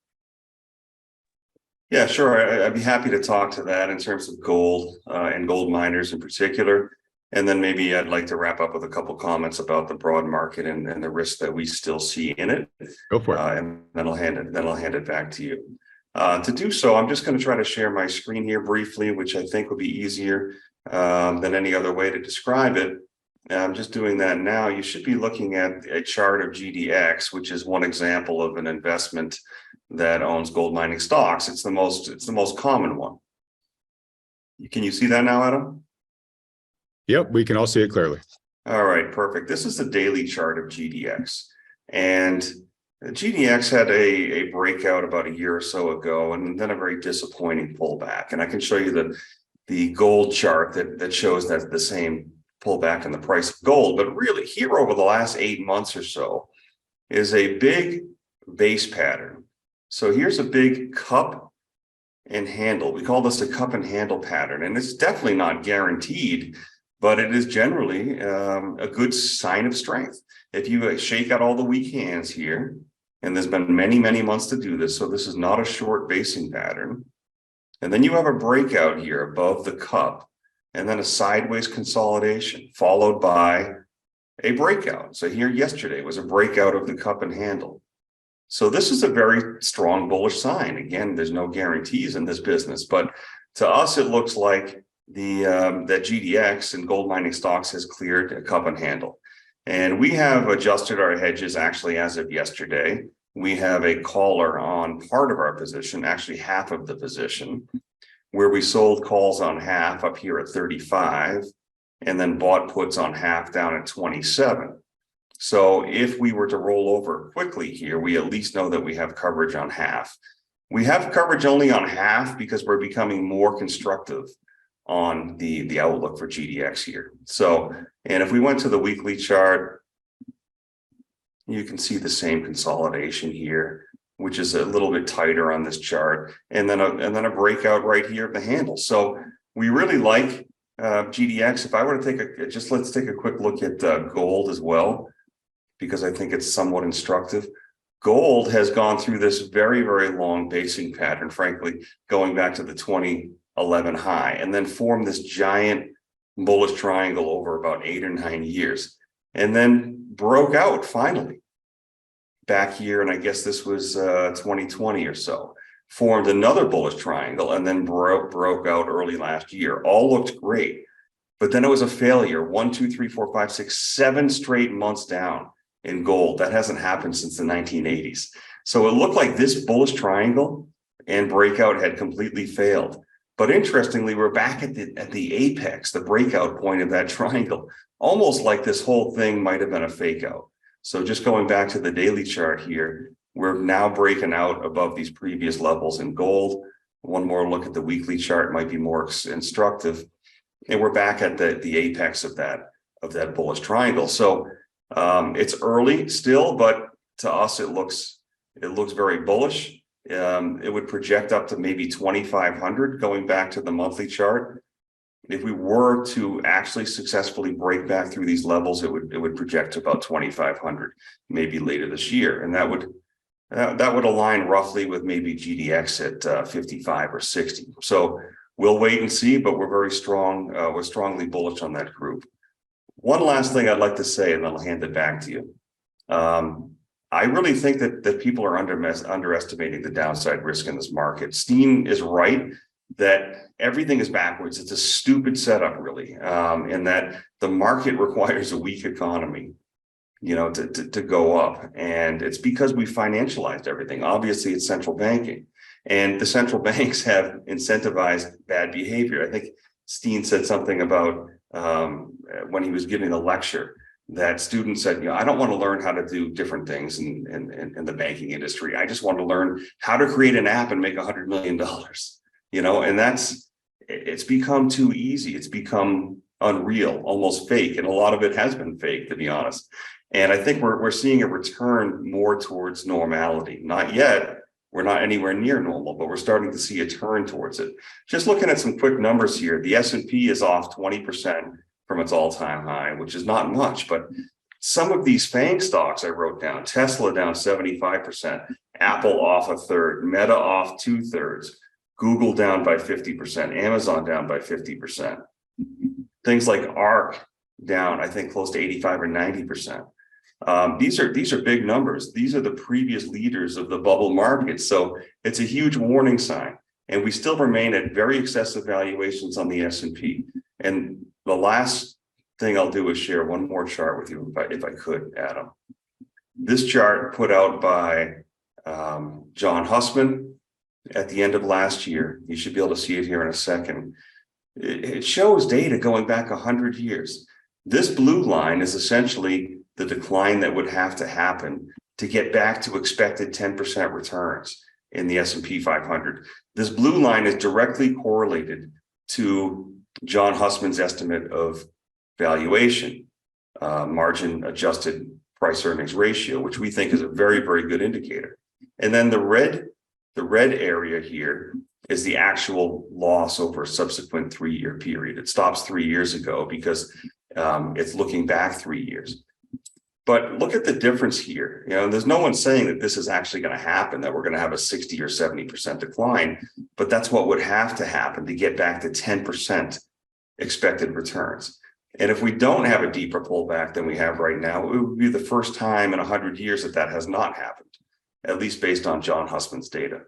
Yeah, sure. I'd be happy to talk to that in terms of gold and gold miners in particular. And then maybe I'd like to wrap up with a couple comments about the broad market and the risks that we still see in it. Go for it. And then I'll hand it back to you. To do so, I'm just going to try to share my screen here briefly, which I think would be easier than any other way to describe it. I'm just doing that now. You should be looking at a chart of GDX, which is one example of an investment that owns gold mining stocks. It's the most common one. Can you see that now, Adam? Yep, we can all see it clearly. All right, perfect. This is the daily chart of GDX. And GDX had a breakout about a year or so ago, and then a very disappointing pullback. And I can show you the gold chart that shows that the same pullback in the price of gold. But really here over the last 8 months or so is a big base pattern. So here's a big cup and handle. We call this a cup and handle pattern, and it's definitely not guaranteed, but it is generally a good sign of strength. If you shake out all the weak hands here, and there's been many, many months to do this, so this is not a short basing pattern. And then you have a breakout here above the cup, and then a sideways consolidation followed by a breakout. So here yesterday was a breakout of the cup and handle. So this is a very strong bullish sign. Again, there's no guarantees in this business, but to us, it looks like that GDX and gold mining stocks has cleared a cup and handle. And we have adjusted our hedges actually as of yesterday. We have a collar on part of our position, actually half of the position, where we sold calls on half up here at 35 and then bought puts on half down at 27. So if we were to roll over quickly here, we at least know that we have coverage on half. We have coverage only on half because we're becoming more constructive on the outlook for GDX here. So, and if we went to the weekly chart, you can see the same consolidation here, which is a little bit tighter on this chart, and then a breakout right here at the handle. So we really like GDX. If I were to take let's take a quick look at gold as well, because I think it's somewhat instructive. Gold has gone through this very, very long basing pattern, frankly, going back to the 2011 high, and then formed this giant bullish triangle over about 8 or 9 years, and then broke out finally back here. And I guess this was 2020 or so, formed another bullish triangle, and then broke out early last year. All looked great, but then it was a failure. 1, 2, 3, 4, 5, 6, 7 straight months down in gold. That hasn't happened since the 1980s. So it looked like this bullish triangle and breakout had completely failed. But interestingly, we're back at the apex, the breakout point of that triangle, almost like this whole thing might have been a fake out. So just going back to the daily chart here, we're now breaking out above these previous levels in gold. One more look at the weekly chart might be more instructive. And we're back at the apex of that bullish triangle. So it's early still, but to us, it looks very bullish. It would project up to maybe 2,500 going back to the monthly chart. If we were to actually successfully break back through these levels, it would project to about 2,500 maybe later this year, and that would align roughly with maybe GDX at 55 or 60. So we'll wait and see, but we're very strong. We're strongly bullish on that group. One last thing I'd like to say, and then I'll hand it back to you. I really think that people are underestimating the downside risk in this market. Steen is right that everything is backwards. It's a stupid setup, really, in that the market requires a weak economy, to go up. And it's because we financialized everything. Obviously, it's central banking. And the central banks have incentivized bad behavior. I think Steen said something about when he was giving a lecture, that student said, I don't want to learn how to do different things in the banking industry. I just want to learn how to create an app and make $100 million, and it's become too easy. It's become unreal, almost fake. And a lot of it has been fake, to be honest. And I think we're seeing a return more towards normality. Not yet. We're not anywhere near normal, but we're starting to see a turn towards it. Just looking at some quick numbers here, the S&P is off 20% from its all-time high, which is not much, but some of these FANG stocks I wrote down, Tesla down 75%, Apple off a third, Meta off 2/3, Google down by 50%, Amazon down by 50%. Things like ARK down, I think, close to 85 or 90%. These are big numbers. These are the previous leaders of the bubble market. So it's a huge warning sign. And we still remain at very excessive valuations on the S&P. And the last thing I'll do is share one more chart with you, if I could, Adam. This chart put out by John Hussman at the end of last year. You should be able to see it here in a second. It shows data going back 100 years. This blue line is essentially the decline that would have to happen to get back to expected 10% returns in the S&P 500. This blue line is directly correlated to John Hussman's estimate of valuation, margin adjusted price earnings ratio, which we think is a very, very good indicator. And then the red area here is the actual loss over a subsequent 3-year period. It stops 3 years ago because it's looking back 3 years. But look at the difference here. You know, there's no one saying that this is actually going to happen, that we're going to have a 60 or 70% decline, but that's what would have to happen to get back to 10% expected returns. And if we don't have a deeper pullback than we have right now, it would be the first time in 100 years that has not happened, at least based on John Hussman's data.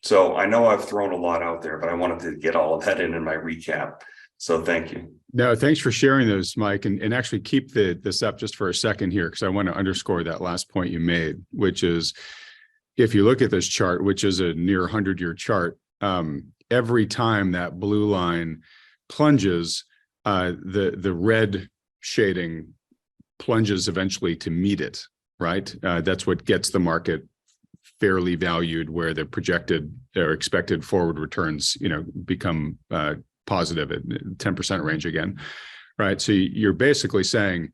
So I know I've thrown a lot out there, but I wanted to get all of that in my recap. So thank you. No, thanks for sharing those, Mike. And actually keep this up just for a second here, because I want to underscore that last point you made, which is, if you look at this chart, which is a near 100-year chart, every time that blue line plunges, the red shading plunges eventually to meet it, right? That's what gets the market fairly valued, where the projected or expected forward returns, become positive at 10% range again, right? So you're basically saying,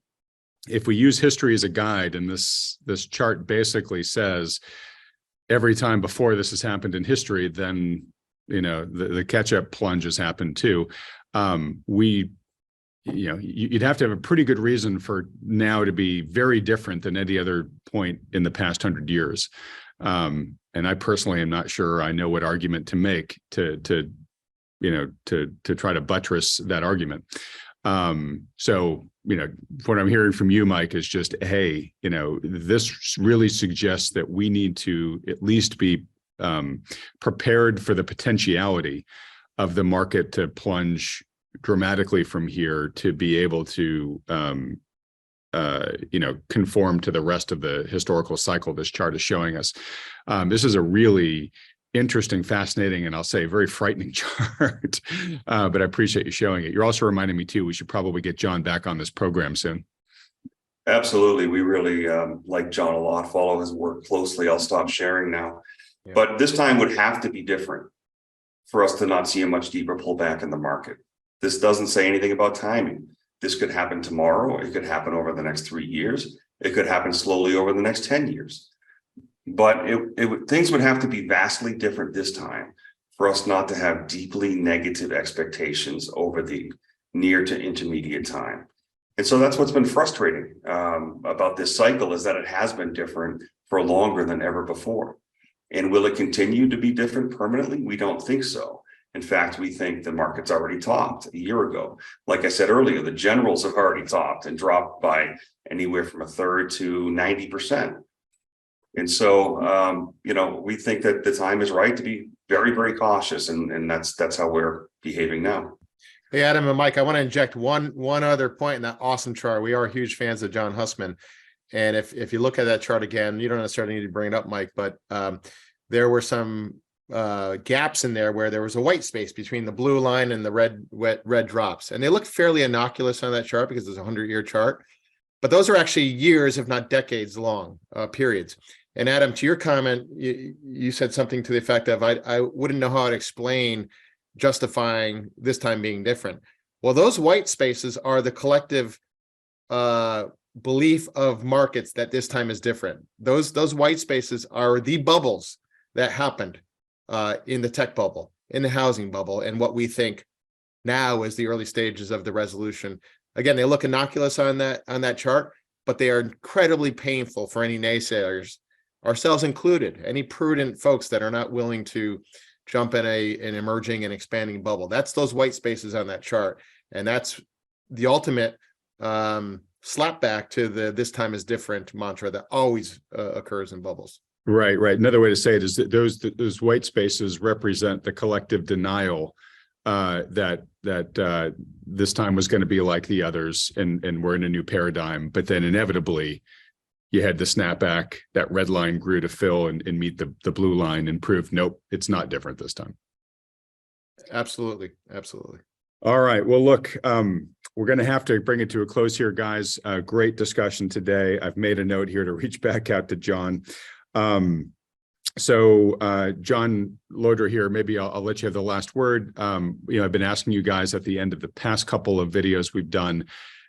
if we use history as a guide, and this chart basically says every time before this has happened in history, then the catch-up plunge has happened too. You'd have to have a pretty good reason for now to be very different than any other point in the past 100 years. And I personally am not sure I know what argument to make to try to buttress that argument. So, what I'm hearing from you, Mike, is just, hey, this really suggests that we need to at least be prepared for the potentiality of the market to plunge dramatically from here, to be able to conform to the rest of the historical cycle this chart is showing us. This is a really interesting, fascinating, and I'll say very frightening chart, but I appreciate you showing it. You're also reminding me too, we should probably get John back on this program soon. Absolutely. We really like John a lot, follow his work closely. I'll stop sharing now. Yeah. But this time would have to be different for us to not see a much deeper pullback in the market. This doesn't say anything about timing. This could happen tomorrow. It could happen over the next 3 years. It could happen slowly over the next 10 years. But things would have to be vastly different this time for us not to have deeply negative expectations over the near to intermediate time. And so that's what's been frustrating about this cycle, is that it has been different for longer than ever before. And will it continue to be different permanently? We don't think so. In fact, we think the market's already topped a year ago. Like I said earlier, the generals have already topped and dropped by anywhere from 1/3 to 90%. And so, we think that the time is right to be very, very cautious. And that's how we're behaving now. Hey, Adam and Mike, I want to inject one other point in that awesome chart. We are huge fans of John Hussman. And if you look at that chart again, you don't necessarily need to bring it up, Mike, but there were some gaps in there where there was a white space between the blue line and the red drops. And they look fairly innocuous on that chart because it's a 100-year chart. But those are actually years, if not decades long periods. And Adam, to your comment, you said something to the effect of, I wouldn't know how to explain justifying this time being different. Well, those white spaces are the collective belief of markets that this time is different. Those white spaces are the bubbles that happened in the tech bubble, in the housing bubble, and what we think now is the early stages of the resolution. Again, they look innocuous on that chart, but they are incredibly painful for any naysayers, ourselves included, any prudent folks that are not willing to jump in an emerging and expanding bubble. That's those white spaces on that chart. And that's the ultimate slapback to the "this time is different" mantra that always occurs in bubbles. Right. Another way to say it is that those white spaces represent the collective denial that this time was going to be like the others, and we're in a new paradigm. But then inevitably, you had the snapback, that red line grew to fill and meet the blue line and prove, nope, it's not different this time. Absolutely. All right. Well, look, we're going to have to bring it to a close here, guys. Great discussion today. I've made a note here to reach back out to John. So John Loder here, maybe I'll let you have the last word. I've been asking you guys at the end of the past couple of videos we've done,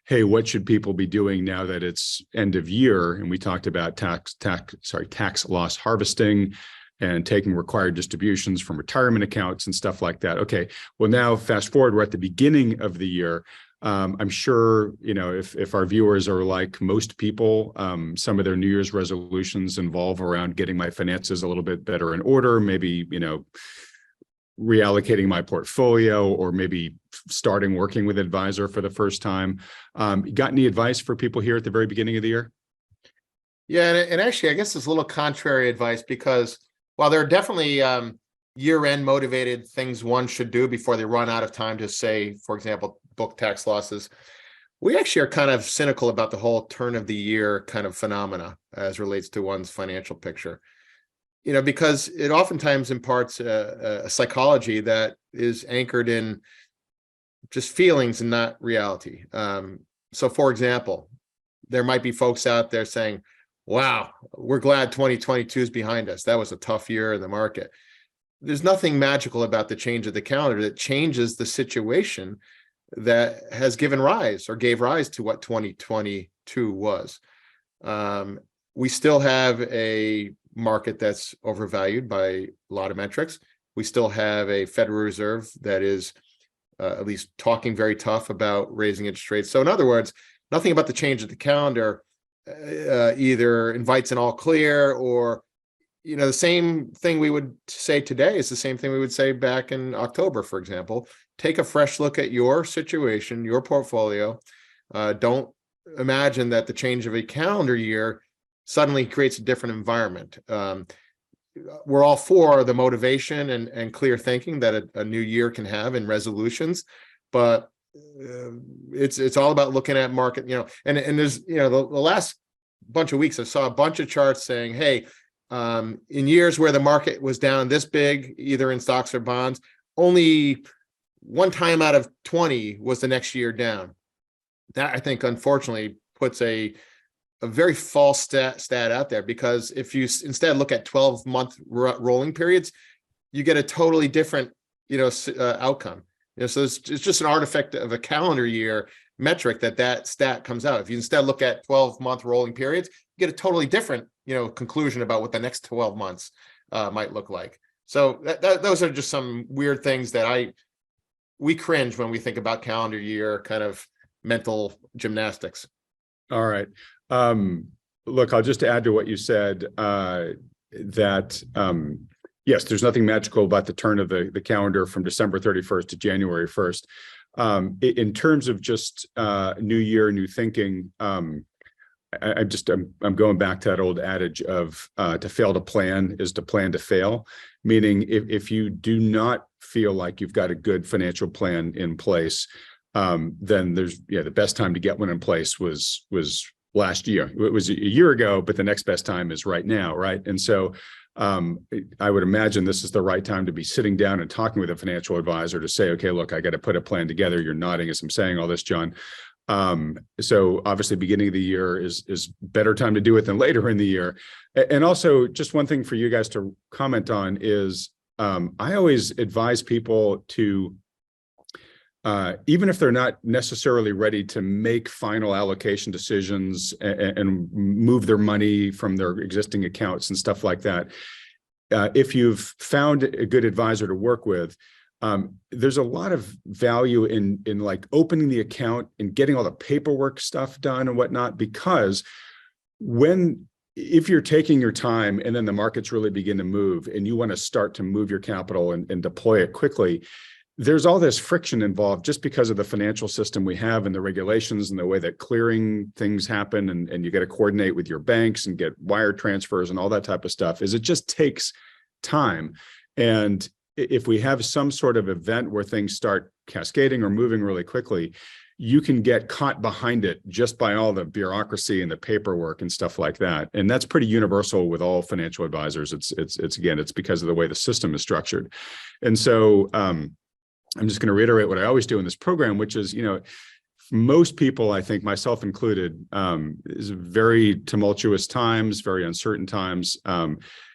hey, what should people be doing now that it's end of year? And we talked about tax loss harvesting and taking required distributions from retirement accounts and stuff like that. Okay, well, now fast forward, we're at the beginning of the year. I'm sure, if our viewers are like most people, some of their New Year's resolutions involve around getting my finances a little bit better in order, maybe, reallocating my portfolio, or maybe starting working with an advisor for the first time. You got any advice for people here at the very beginning of the year? Yeah, and actually, I guess it's a little contrary advice, because while there are definitely year-end motivated things one should do before they run out of time to, say, for example, book tax losses, we actually are kind of cynical about the whole turn of the year kind of phenomena as relates to one's financial picture. Because it oftentimes imparts a psychology that is anchored in just feelings and not reality. So, for example, there might be folks out there saying, wow, we're glad 2022 is behind us. That was a tough year in the market. There's nothing magical about the change of the calendar that changes the situation that has given rise or gave rise to what 2022 was. We still have a market that's overvalued by a lot of metrics. We still have a Federal Reserve that is at least talking very tough about raising interest rates. So in other words, nothing about the change of the calendar either invites an all clear, or, the same thing we would say today is the same thing we would say back in October, for example. Take a fresh look at your situation, your portfolio. Don't imagine that the change of a calendar year suddenly creates a different environment. We're all for the motivation and clear thinking that a new year can have in resolutions, but it's all about looking at market, and there's, the last bunch of weeks, I saw a bunch of charts saying, hey, in years where the market was down this big, either in stocks or bonds, only one time out of 20 was the next year down. That, I think, unfortunately puts a very false stat out there, because if you instead look at 12-month rolling periods, you get a totally different, outcome. So it's just an artifact of a calendar year metric that stat comes out. If you instead look at 12-month rolling periods, you get a totally different, conclusion about what the next 12 months might look like. So those are just some weird things that we cringe when we think about calendar year kind of mental gymnastics. All right. Look, I'll just add to what you said, that yes, there's nothing magical about the turn of the calendar from December 31st to January 1st. In terms of just new year, new thinking, I'm going back to that old adage of to fail to plan is to plan to fail. Meaning, if you do not feel like you've got a good financial plan in place, then the best time to get one in place was last year. It was a year ago, but the next best time is right now, right? And so I would imagine this is the right time to be sitting down and talking with a financial advisor to say, okay, look, I got to put a plan together. You're nodding as I'm saying all this, John. So obviously beginning of the year is better time to do it than later in the year. And also, just one thing for you guys to comment on is I always advise people to, even if they're not necessarily ready to make final allocation decisions and move their money from their existing accounts and stuff like that, if you've found a good advisor to work with, there's a lot of value in like opening the account and getting all the paperwork stuff done and whatnot, because if you're taking your time and then the markets really begin to move and you want to start to move your capital and deploy it quickly, there's all this friction involved just because of the financial system we have and the regulations and the way that clearing things happen, and you got to coordinate with your banks and get wire transfers and all that type of stuff. It just takes time. And if we have some sort of event where things start cascading or moving really quickly, you can get caught behind it just by all the bureaucracy and the paperwork and stuff like that. And that's pretty universal with all financial advisors. It's because of the way the system is structured. And so I'm just going to reiterate what I always do in this program, which is, most people, I think myself included, is very tumultuous times, very uncertain times.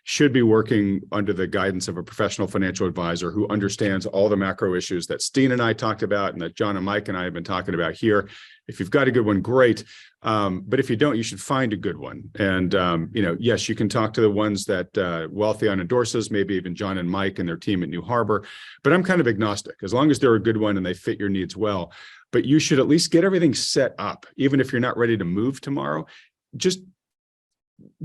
should be working under the guidance of a professional financial advisor who understands all the macro issues that Steen and I talked about and that John and Mike and I have been talking about here. If you've got a good one, great. But if you don't, you should find a good one. And, yes, you can talk to the ones that Wealthion endorses, maybe even John and Mike and their team at New Harbor. But I'm kind of agnostic, as long as they're a good one and they fit your needs well. But you should at least get everything set up, even if you're not ready to move tomorrow. Just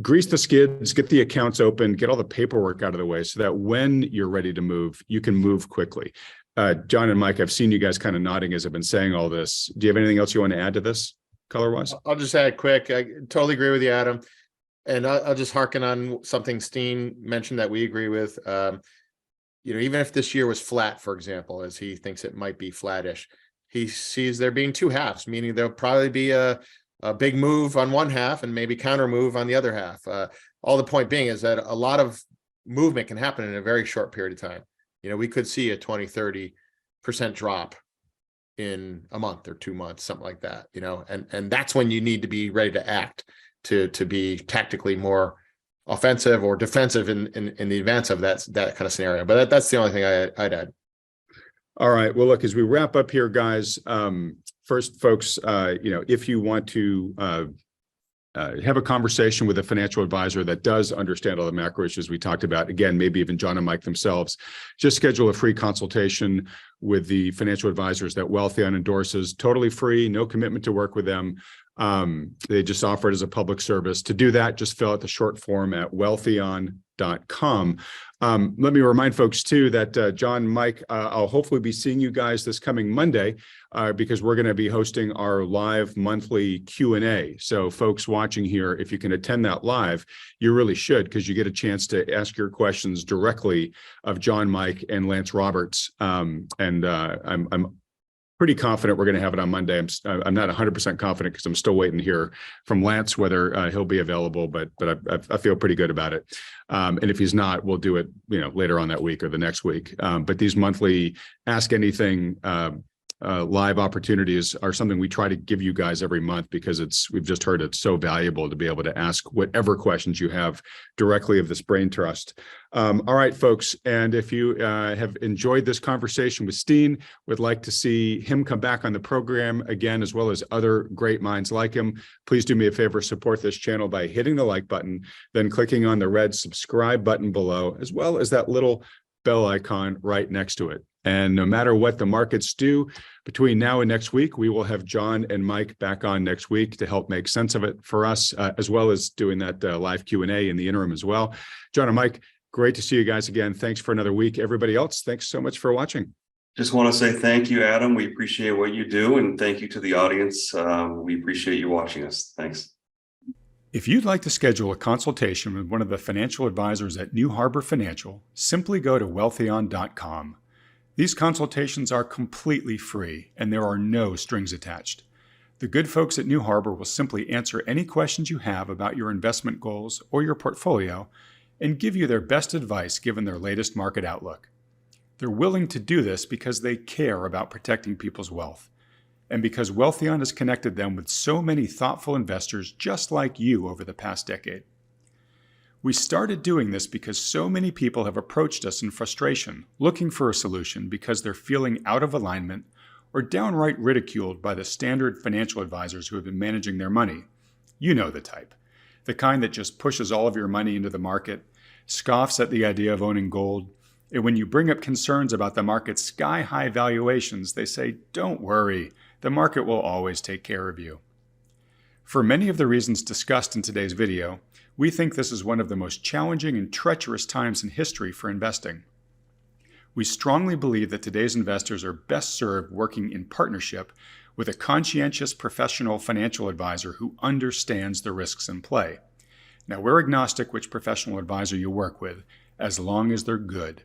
grease the skids, get the accounts open, get all the paperwork out of the way so that when you're ready to move, you can move quickly. John and Mike, I've seen you guys kind of nodding as I've been saying all this. Do you have anything else you want to add to this, color-wise? I'll just add quick. I totally agree with you, Adam. And I'll just harken on something Steen mentioned that we agree with. Even if this year was flat, for example, as he thinks it might be flattish, he sees there being two halves, meaning there'll probably be a big move on one half and maybe counter move on the other half. All the point being is that a lot of movement can happen in a very short period of time. We could see a 20-30% drop in a month or 2 months, something like that, and that's when you need to be ready to act to be tactically more offensive or defensive in the advance of that kind of scenario. But that's the only thing I'd add. All right. Well, look, as we wrap up here, guys, first, folks, if you want to have a conversation with a financial advisor that does understand all the macro issues we talked about, again, maybe even John and Mike themselves, just schedule a free consultation with the financial advisors that Wealthion endorses, totally free, no commitment to work with them. They just offer it as a public service. To do that, just fill out the short form at wealthion.com. Let me remind folks too that John, Mike, I'll hopefully be seeing you guys this coming Monday because we're going to be hosting our live monthly Q&A. So folks watching here, if you can attend that live, you really should, because you get a chance to ask your questions directly of John, Mike, and Lance Roberts. I'm pretty confident we're going to have it on Monday. I'm not 100% confident because I'm still waiting to hear from Lance whether he'll be available, but I feel pretty good about it. And if he's not, we'll do it later on that week or the next week. But these monthly Ask Anything live opportunities are something we try to give you guys every month because we've just heard it's so valuable to be able to ask whatever questions you have directly of this brain trust. All right, folks. And if you have enjoyed this conversation with Steen, would like to see him come back on the program again, as well as other great minds like him, please do me a favor, support this channel by hitting the like button, then clicking on the red subscribe button below, as well as that little bell icon right next to it. And no matter what the markets do between now and next week, we will have John and Mike back on next week to help make sense of it for us, as well as doing that live Q&A in the interim as well. John and Mike, great to see you guys again. Thanks for another week. Everybody else, thanks so much for watching. Just want to say thank you, Adam. We appreciate what you do, and thank you to the audience. We appreciate you watching us. Thanks. If you'd like to schedule a consultation with one of the financial advisors at New Harbor Financial, simply go to wealthion.com. These consultations are completely free, and there are no strings attached. The good folks at New Harbor will simply answer any questions you have about your investment goals or your portfolio and give you their best advice given their latest market outlook. They're willing to do this because they care about protecting people's wealth, and because Wealthion has connected them with so many thoughtful investors just like you over the past decade. We started doing this because so many people have approached us in frustration, looking for a solution because they're feeling out of alignment or downright ridiculed by the standard financial advisors who have been managing their money. You know the type. The kind that just pushes all of your money into the market, scoffs at the idea of owning gold, and when you bring up concerns about the market's sky-high valuations, they say, "Don't worry, the market will always take care of you." For many of the reasons discussed in today's video, we think this is one of the most challenging and treacherous times in history for investing. We strongly believe that today's investors are best served working in partnership with a conscientious professional financial advisor who understands the risks in play. Now, we're agnostic which professional advisor you work with, as long as they're good.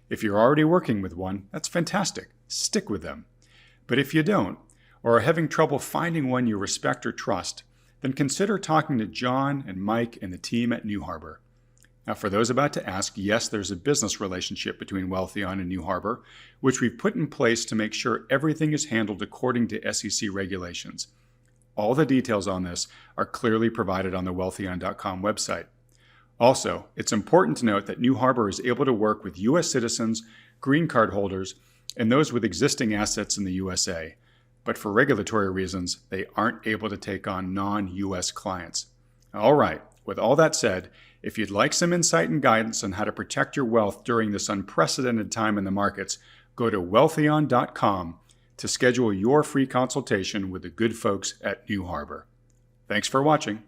If you're already working with one, that's fantastic. Stick with them. But if you don't, or are having trouble finding one you respect or trust, then consider talking to John and Mike and the team at New Harbor. Now, for those about to ask, yes, there's a business relationship between Wealthion and New Harbor, which we've put in place to make sure everything is handled according to SEC regulations. All the details on this are clearly provided on the Wealthion.com website. Also, it's important to note that New Harbor is able to work with U.S. citizens, green card holders, and those with existing assets in the USA. But for regulatory reasons, they aren't able to take on non-U.S. clients. All right, with all that said, if you'd like some insight and guidance on how to protect your wealth during this unprecedented time in the markets, go to Wealthion.com to schedule your free consultation with the good folks at New Harbor. Thanks for watching.